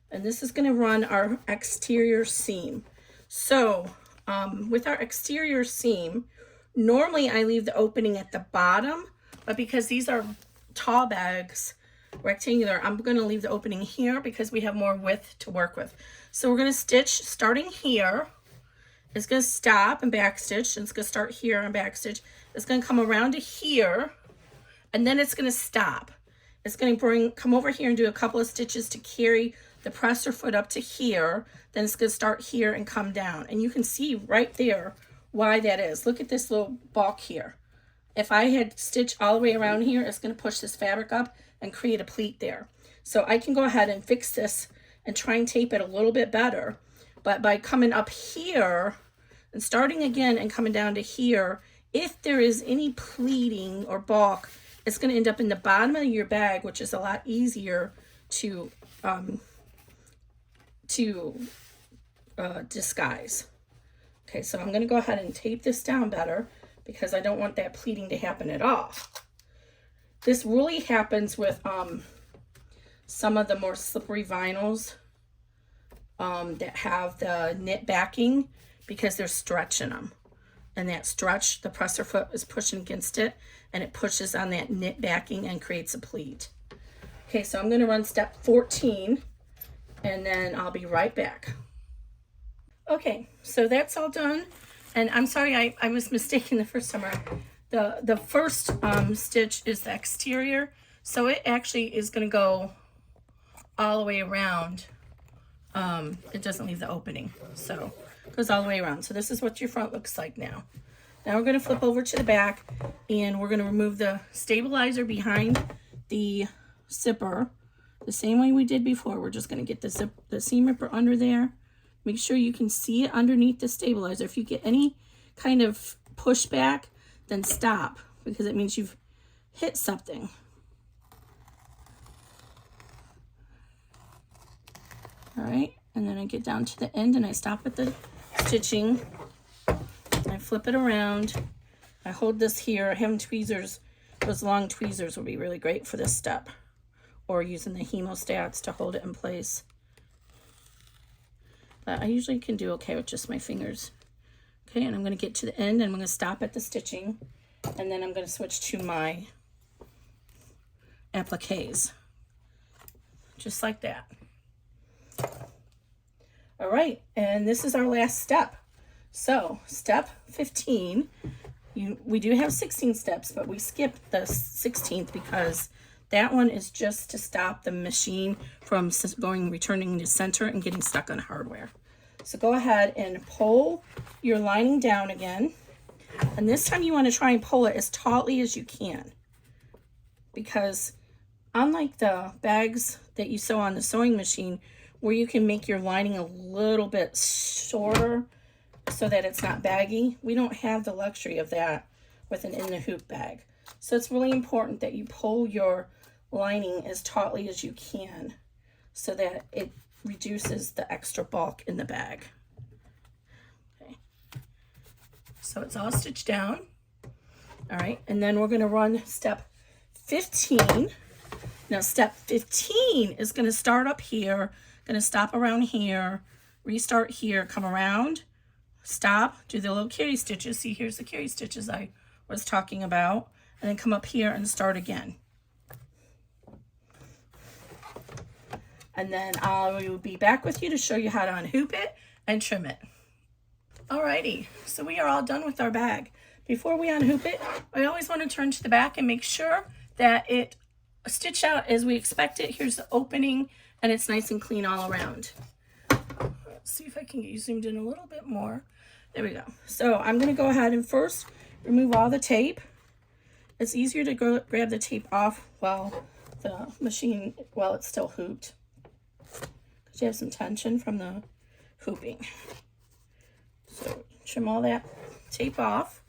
And this is going to run our exterior seam. So with our exterior seam, normally I leave the opening at the bottom, but because these are tall bags, rectangular, I'm going to leave the opening here because we have more width to work with. So we're going to stitch starting here. It's going to stop and back stitch, and it's going to start here and back stitch. It's going to come around to here, and then it's going to stop. It's going to come over here and do a couple of stitches to carry the presser foot up to here. Then it's going to start here and come down, and you can see right there why that is. Look at this little bulk here. If I had stitched all the way around here, it's going to push this fabric up and create a pleat there. So I can go ahead and fix this and try and tape it a little bit better. But by coming up here and starting again and coming down to here, if there is any pleating or bulk, it's going to end up in the bottom of your bag, which is a lot easier to disguise. Okay, so I'm going to go ahead and tape this down better because I don't want that pleating to happen at all. This really happens with some of the more slippery vinyls that have the knit backing because there's stretch in them. And that stretch, the presser foot is pushing against it, and it pushes on that knit backing and creates a pleat. Okay, so I'm going to run step 14, and then I'll be right back. Okay, so that's all done. And I'm sorry, I was mistaken the first time around. The first stitch is the exterior, so it actually is going to go all the way around. It doesn't leave the opening, so it goes all the way around. So this is what your front looks like now. Now we're going to flip over to the back, and we're going to remove the stabilizer behind the zipper the same way we did before. We're just going to get the seam ripper under there. Make sure you can see it underneath the stabilizer. If you get any kind of pushback, then stop, because it means you've hit something. All right, and then I get down to the end and I stop at the stitching. I flip it around. I hold this here. Having tweezers, those long tweezers would be really great for this step, or using the hemostats to hold it in place. But I usually can do okay with just my fingers. Okay, and I'm going to get to the end and I'm going to stop at the stitching, and then I'm going to switch to my appliques, just like that. All right, and this is our last step. So step 15, we do have 16 steps, but we skipped the 16th because that one is just to stop the machine from returning to center and getting stuck on hardware. So go ahead and pull your lining down again. And this time you want to try and pull it as tautly as you can, because unlike the bags that you sew on the sewing machine, where you can make your lining a little bit shorter so that it's not baggy, we don't have the luxury of that with an in the hoop bag. So it's really important that you pull your lining as tautly as you can so that it reduces the extra bulk in the bag. Okay, so it's all stitched down. All right, and then we're going to run step 15. Now step 15 is going to start up here, going to stop around here, restart here, come around, stop, do the little carry stitches. See, here's the carry stitches I was talking about, and then come up here and start again. And then I will be back with you to show you how to unhoop it and trim it. Alrighty, so we are all done with our bag. Before we unhoop it, I always want to turn to the back and make sure that it stitched out as we expect it. Here's the opening, and it's nice and clean all around. Let's see if I can get you zoomed in a little bit more. There we go. So I'm going to go ahead and first remove all the tape. It's easier to grab the tape off while the machine, while it's still hooped, because you have some tension from the hooping. So trim all that tape off.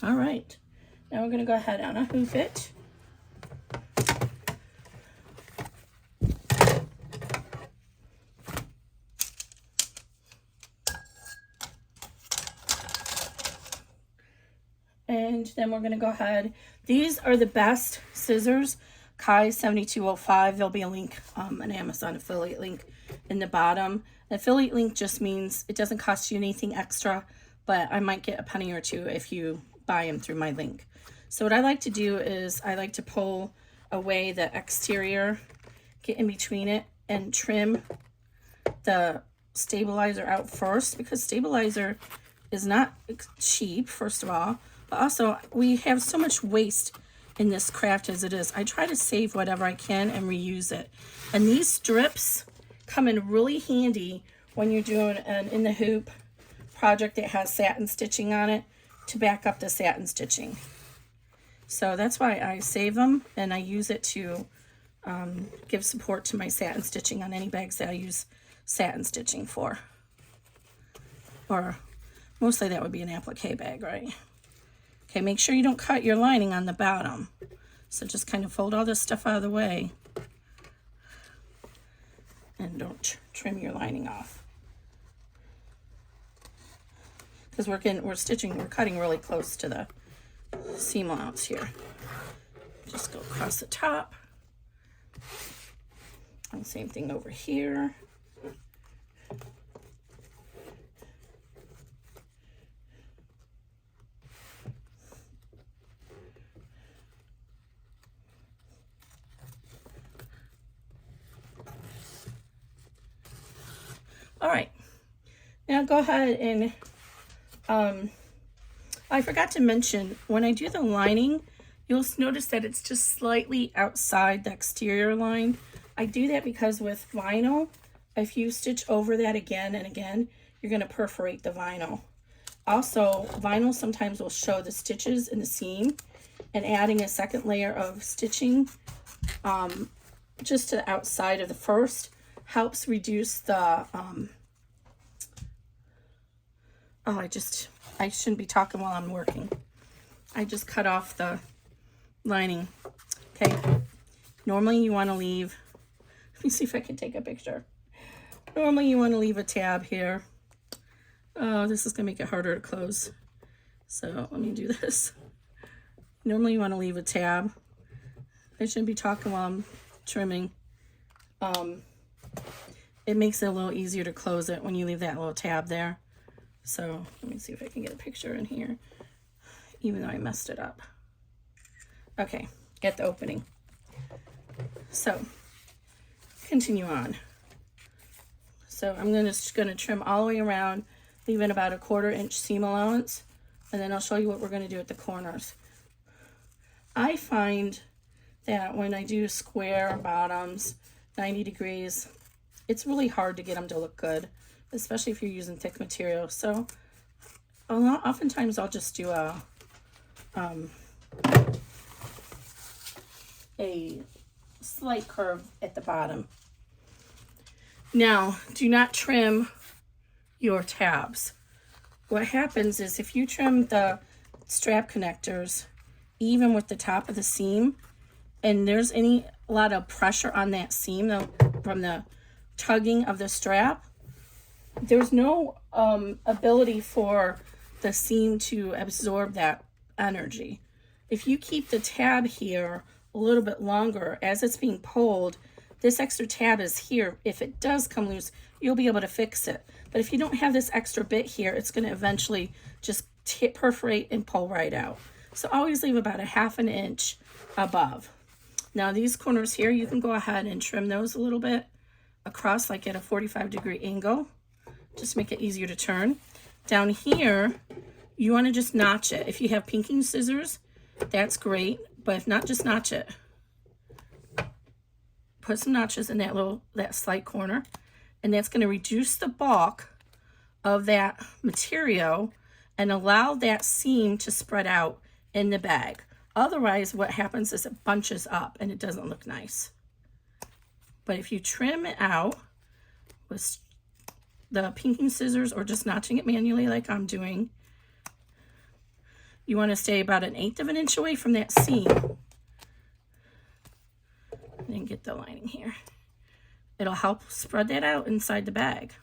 All right, now we're going to go ahead and unhoop it. And then we're going to go ahead. These are the best scissors, Kai 7205. There'll be a link, an Amazon affiliate link in the bottom. The affiliate link just means it doesn't cost you anything extra, but I might get a penny or two if you buy them through my link. So what I like to do is I like to pull away the exterior, get in between it, and trim the stabilizer out first, because stabilizer is not cheap, first of all, but also we have so much waste in this craft as it is. I try to save whatever I can and reuse it. And these strips come in really handy when you're doing an in the hoop project that has satin stitching on it, to back up the satin stitching. So that's why I save them, and I use it to give support to my satin stitching on any bags that I use satin stitching for. Or mostly that would be an applique bag, right? Okay, make sure you don't cut your lining on the bottom. So just kind of fold all this stuff out of the way, and don't trim your lining off. Because we're cutting really close to the seam allowance here. Just go across the top. And same thing over here. All right, now go ahead and I forgot to mention, when I do the lining, you'll notice that it's just slightly outside the exterior line. I do that because with vinyl, if you stitch over that again and again, you're going to perforate the vinyl. Also, vinyl sometimes will show the stitches in the seam, and adding a second layer of stitching just to the outside of the first helps reduce the I shouldn't be talking while I'm working. I just cut off the lining. Okay, normally you want to leave, let me see if I can take a picture. Normally you want to leave a tab here. Oh, this is gonna make it harder to close, so let me do this. Normally you want to leave a tab. I shouldn't be talking while I'm trimming. It makes it a little easier to close it when you leave that little tab there. So let me see if I can get a picture in here, even though I messed it up. Okay, get the opening. So continue on. So I'm just gonna trim all the way around, leaving about a 1/4 inch seam allowance, and then I'll show you what we're gonna do at the corners. I find that when I do square bottoms, 90 degrees, it's really hard to get them to look good, especially if you're using thick material. So oftentimes I'll just do a slight curve at the bottom. Now, do not trim your tabs. What happens is if you trim the strap connectors even with the top of the seam, and there's a lot of pressure on that seam from the tugging of the strap, there's no ability for the seam to absorb that energy. If you keep the tab here a little bit longer as it's being pulled, this extra tab is here. If it does come loose, you'll be able to fix it. But if you don't have this extra bit here, it's going to eventually just perforate and pull right out. So always leave about a 1/2 inch above. Now these corners here, you can go ahead and trim those a little bit across, like at a 45-degree angle. Just make it easier to turn. Down here, you want to just notch it. If you have pinking scissors, that's great, but if not, just notch it. Put some notches in that slight corner, and that's going to reduce the bulk of that material and allow that seam to spread out in the bag. Otherwise, what happens is it bunches up and it doesn't look nice. But if you trim it out with the pinking scissors or just notching it manually like I'm doing, you want to stay about 1/8 of an inch away from that seam. And then get the lining here. It'll help spread that out inside the bag.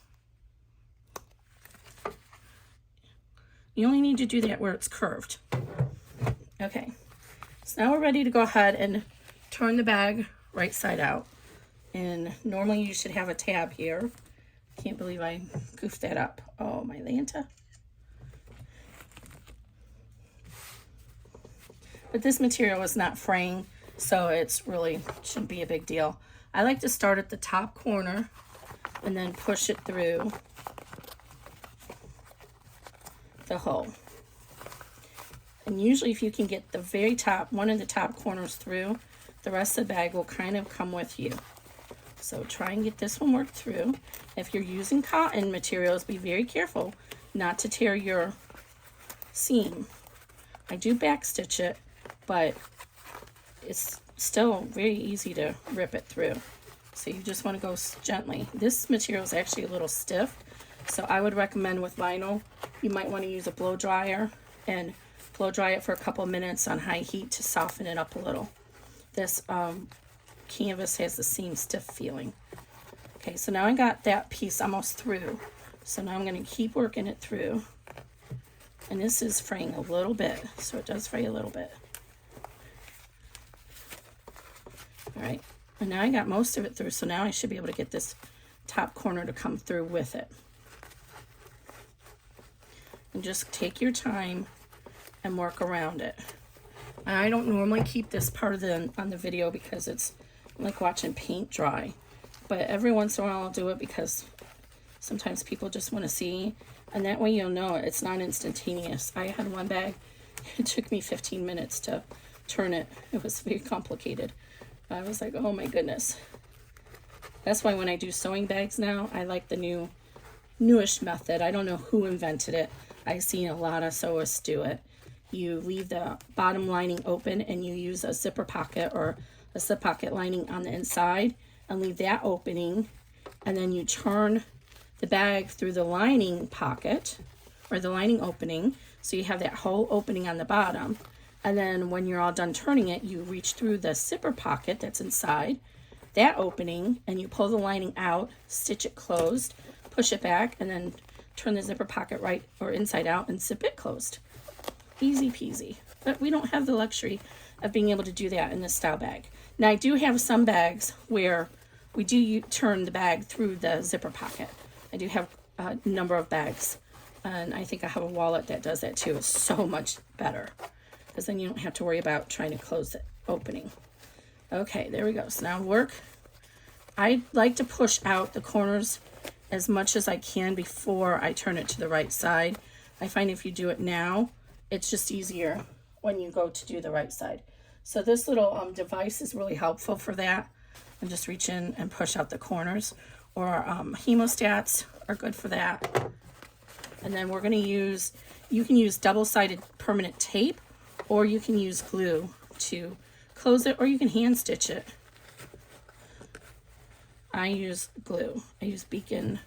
You only need to do that where it's curved. Okay, so now we're ready to go ahead and turn the bag right side out. And normally you should have a tab here. Can't believe I goofed that up. Oh, my Lanta. But this material is not fraying, so it's really shouldn't be a big deal. I like to start at the top corner and then push it through the hole. And usually if you can get the very top, one of the top corners through, the rest of the bag will kind of come with you. So try and get this one worked through. If you're using cotton materials, be very careful not to tear your seam. I do back stitch it, but it's still very easy to rip it through. So you just want to go gently. This material is actually a little stiff, so I would recommend with vinyl, you might want to use a blow dryer and blow dry it for a couple minutes on high heat to soften it up a little. This canvas has the seam stiff feeling. Okay, so now I got that piece almost through. So now I'm going to keep working it through. And this is fraying a little bit, so it does fray a little bit. All right, and now I got most of it through, so now I should be able to get this top corner to come through with it. And just take your time and work around it. I don't normally keep this part of on the video because it's like watching paint dry, but every once in a while I'll do it because sometimes people just want to see, and that way you'll know it's not instantaneous. I had one bag, it took me 15 minutes to turn it. It was very complicated. I was like, oh my goodness. That's why when I do sewing bags now, I like the newish method. I don't know who invented it. I've seen a lot of sewists do it. You leave the bottom lining open and you use a zipper pocket or a slip pocket lining on the inside and leave that opening, and then you turn the bag through the lining pocket or the lining opening, so you have that whole opening on the bottom. And then when you're all done turning it, you reach through the zipper pocket that's inside that opening and you pull the lining out, stitch it closed, push it back, and then turn the zipper pocket right or inside out and zip it closed. Easy peasy. But we don't have the luxury of being able to do that in this style bag. Now I do have some bags where we do turn the bag through the zipper pocket. I do have a number of bags, and I think I have a wallet that does that too. It's so much better because then you don't have to worry about trying to close the opening. Okay, there we go. So now I like to push out the corners as much as I can before I turn it to the right side. I find if you do it now, it's just easier when you go to do the right side. So this little device is really helpful for that. And just reach in and push out the corners. Or hemostats are good for that. And then we're going to use, you can use double-sided permanent tape, or you can use glue to close it, or you can hand stitch it. I use glue. I use Beacon,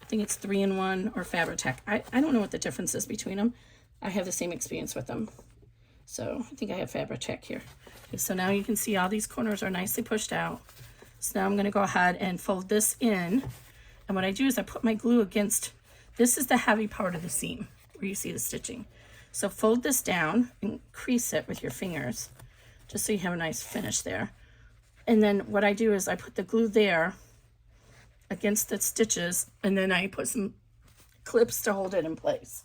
I think it's 3-in-1 or Fabri-Tac. I don't know what the difference is between them. I have the same experience with them. So I think I have Fabri-Tac here. Okay, so now you can see all these corners are nicely pushed out. So now I'm going to go ahead and fold this in. And what I do is I put my glue against, this is the heavy part of the seam where you see the stitching. So fold this down and crease it with your fingers just so you have a nice finish there. And then what I do is I put the glue there against the stitches, and then I put some clips to hold it in place.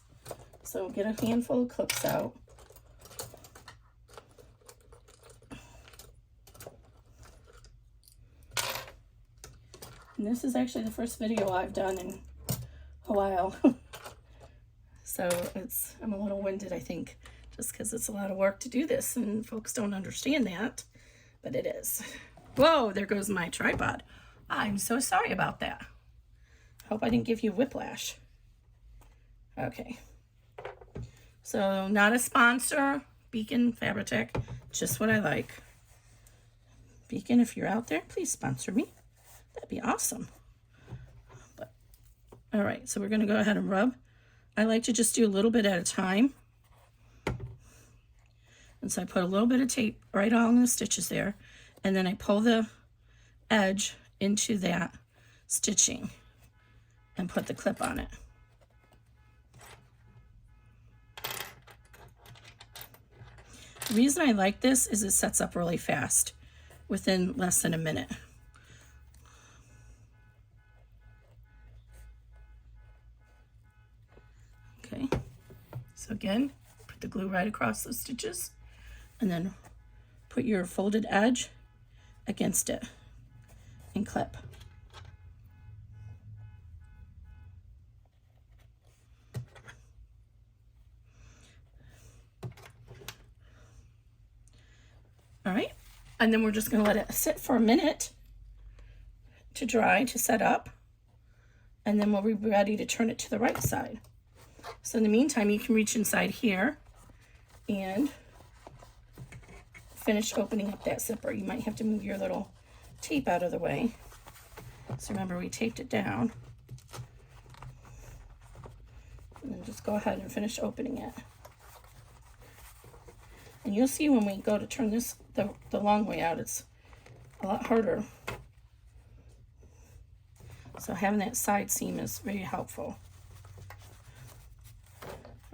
So get a handful of clips out. And this is actually the first video I've done in a while. So I'm a little winded, I think, just because it's a lot of work to do this and folks don't understand that, but it is. Whoa, there goes my tripod. I'm so sorry about that. Hope I didn't give you whiplash. Okay. So not a sponsor, Beacon Fabri-Tac, just what I like. Beacon, if you're out there, please sponsor me. That'd be awesome. But all right, so we're going to go ahead and rub. I like to just do a little bit at a time. And so I put a little bit of tape right along the stitches there, and then I pull the edge into that stitching and put the clip on it. The reason I like this is it sets up really fast, within less than a minute. Okay, so again, put the glue right across the stitches and then put your folded edge against it and clip. All right, and then we're just going to let it sit for a minute to dry, to set up, and then we'll be ready to turn it to the right side. So in the meantime, you can reach inside here and finish opening up that zipper. You might have to move your little tape out of the way. So remember, we taped it down. And then just go ahead and finish opening it. And you'll see when we go to turn this the long way out, it's a lot harder. So having that side seam is very helpful.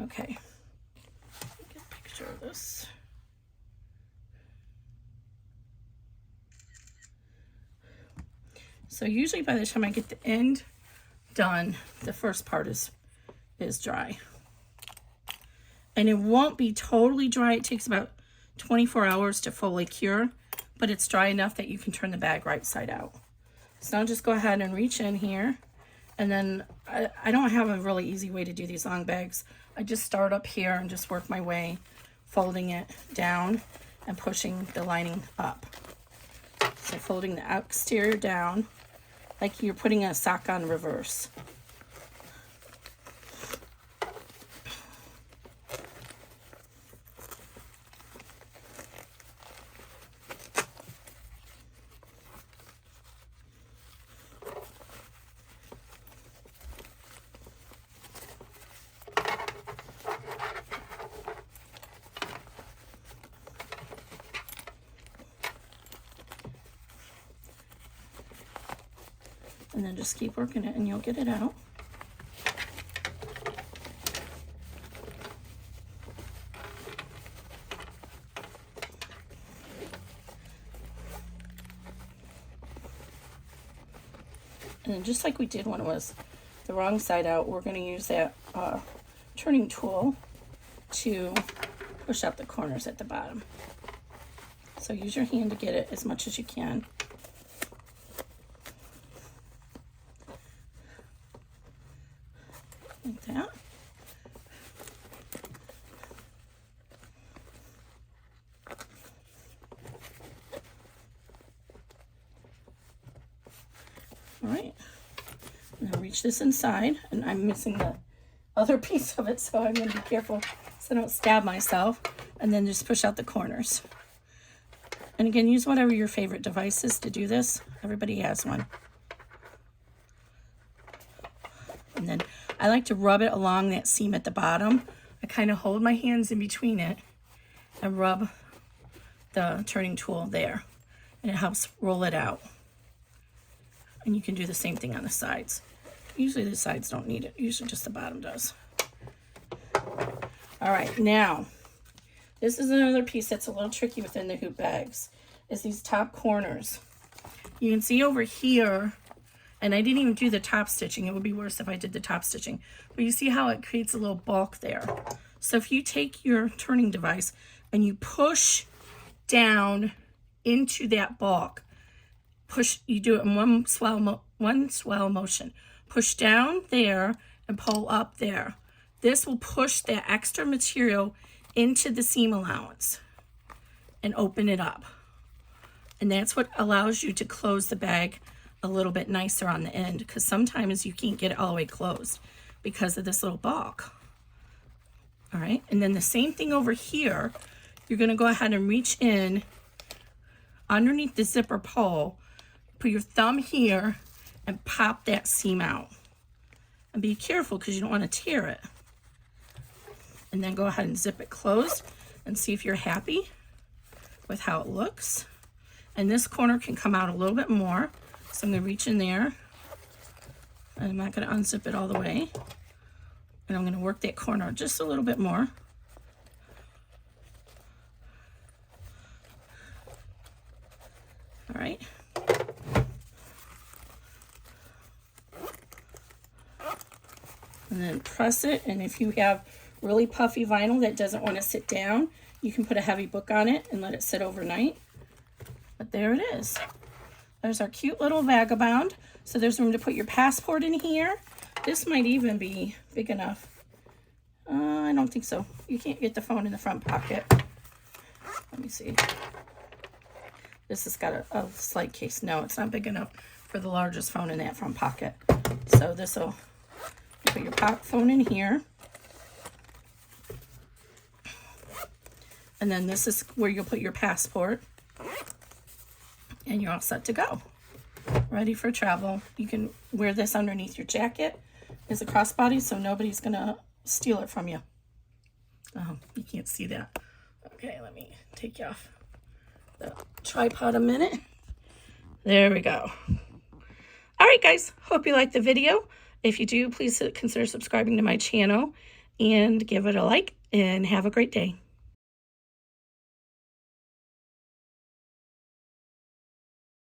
Okay, get a picture of this. So usually by the time I get the end done, the first part is dry. And it won't be totally dry. It takes about 24 hours to fully cure, but it's dry enough that you can turn the bag right side out. So now just go ahead and reach in here. And then I don't have a really easy way to do these long bags. I just start up here and just work my way, folding it down and pushing the lining up. So folding the exterior down like you're putting a sock on reverse. And then just keep working it and you'll get it out. And then just like we did when it was the wrong side out, we're going to use that turning tool to push up the corners at the bottom. So use your hand to get it as much as you can. Like that. All right. Now reach this inside, and I'm missing the other piece of it, so I'm going to be careful so I don't stab myself. And then just push out the corners. And again, use whatever your favorite device is to do this. Everybody has one. And then I like to rub it along that seam at the bottom. I kind of hold my hands in between it and rub the turning tool there. And it helps roll it out. And you can do the same thing on the sides. Usually the sides don't need it. Usually just the bottom does. All right, now, this is another piece that's a little tricky within the hoop bags, is these top corners. You can see over here, and I didn't even do the top stitching. It would be worse if I did the top stitching. But you see how it creates a little bulk there. So if you take your turning device and you push down into that bulk, you do it in one swell motion. Push down there and pull up there. This will push that extra material into the seam allowance and open it up. And that's what allows you to close the bag a little bit nicer on the end, because sometimes you can't get it all the way closed because of this little bulk. All right, and then the same thing over here. You're going to go ahead and reach in underneath the zipper pole, put your thumb here, and pop that seam out. And be careful because you don't want to tear it. And then go ahead and zip it closed and see if you're happy with how it looks. And this corner can come out a little bit more. So I'm going to reach in there. I'm not going to unzip it all the way. And I'm going to work that corner just a little bit more. All right. And then press it. And if you have really puffy vinyl that doesn't want to sit down, you can put a heavy book on it and let it sit overnight. But there it is. There's our cute little Vagabond. So there's room to put your passport in here. This might even be big enough. I don't think so. You can't get the phone in the front pocket. Let me see. This has got a slight case. No, it's not big enough for the largest phone in that front pocket. So this will put your phone in here. And then this is where you'll put your passport. And you're all set to go. Ready for travel. You can wear this underneath your jacket as a crossbody so nobody's going to steal it from you. Oh, you can't see that. Okay, let me take you off the tripod a minute. There we go. All right, guys. Hope you liked the video. If you do, please consider subscribing to my channel and give it a like, and have a great day.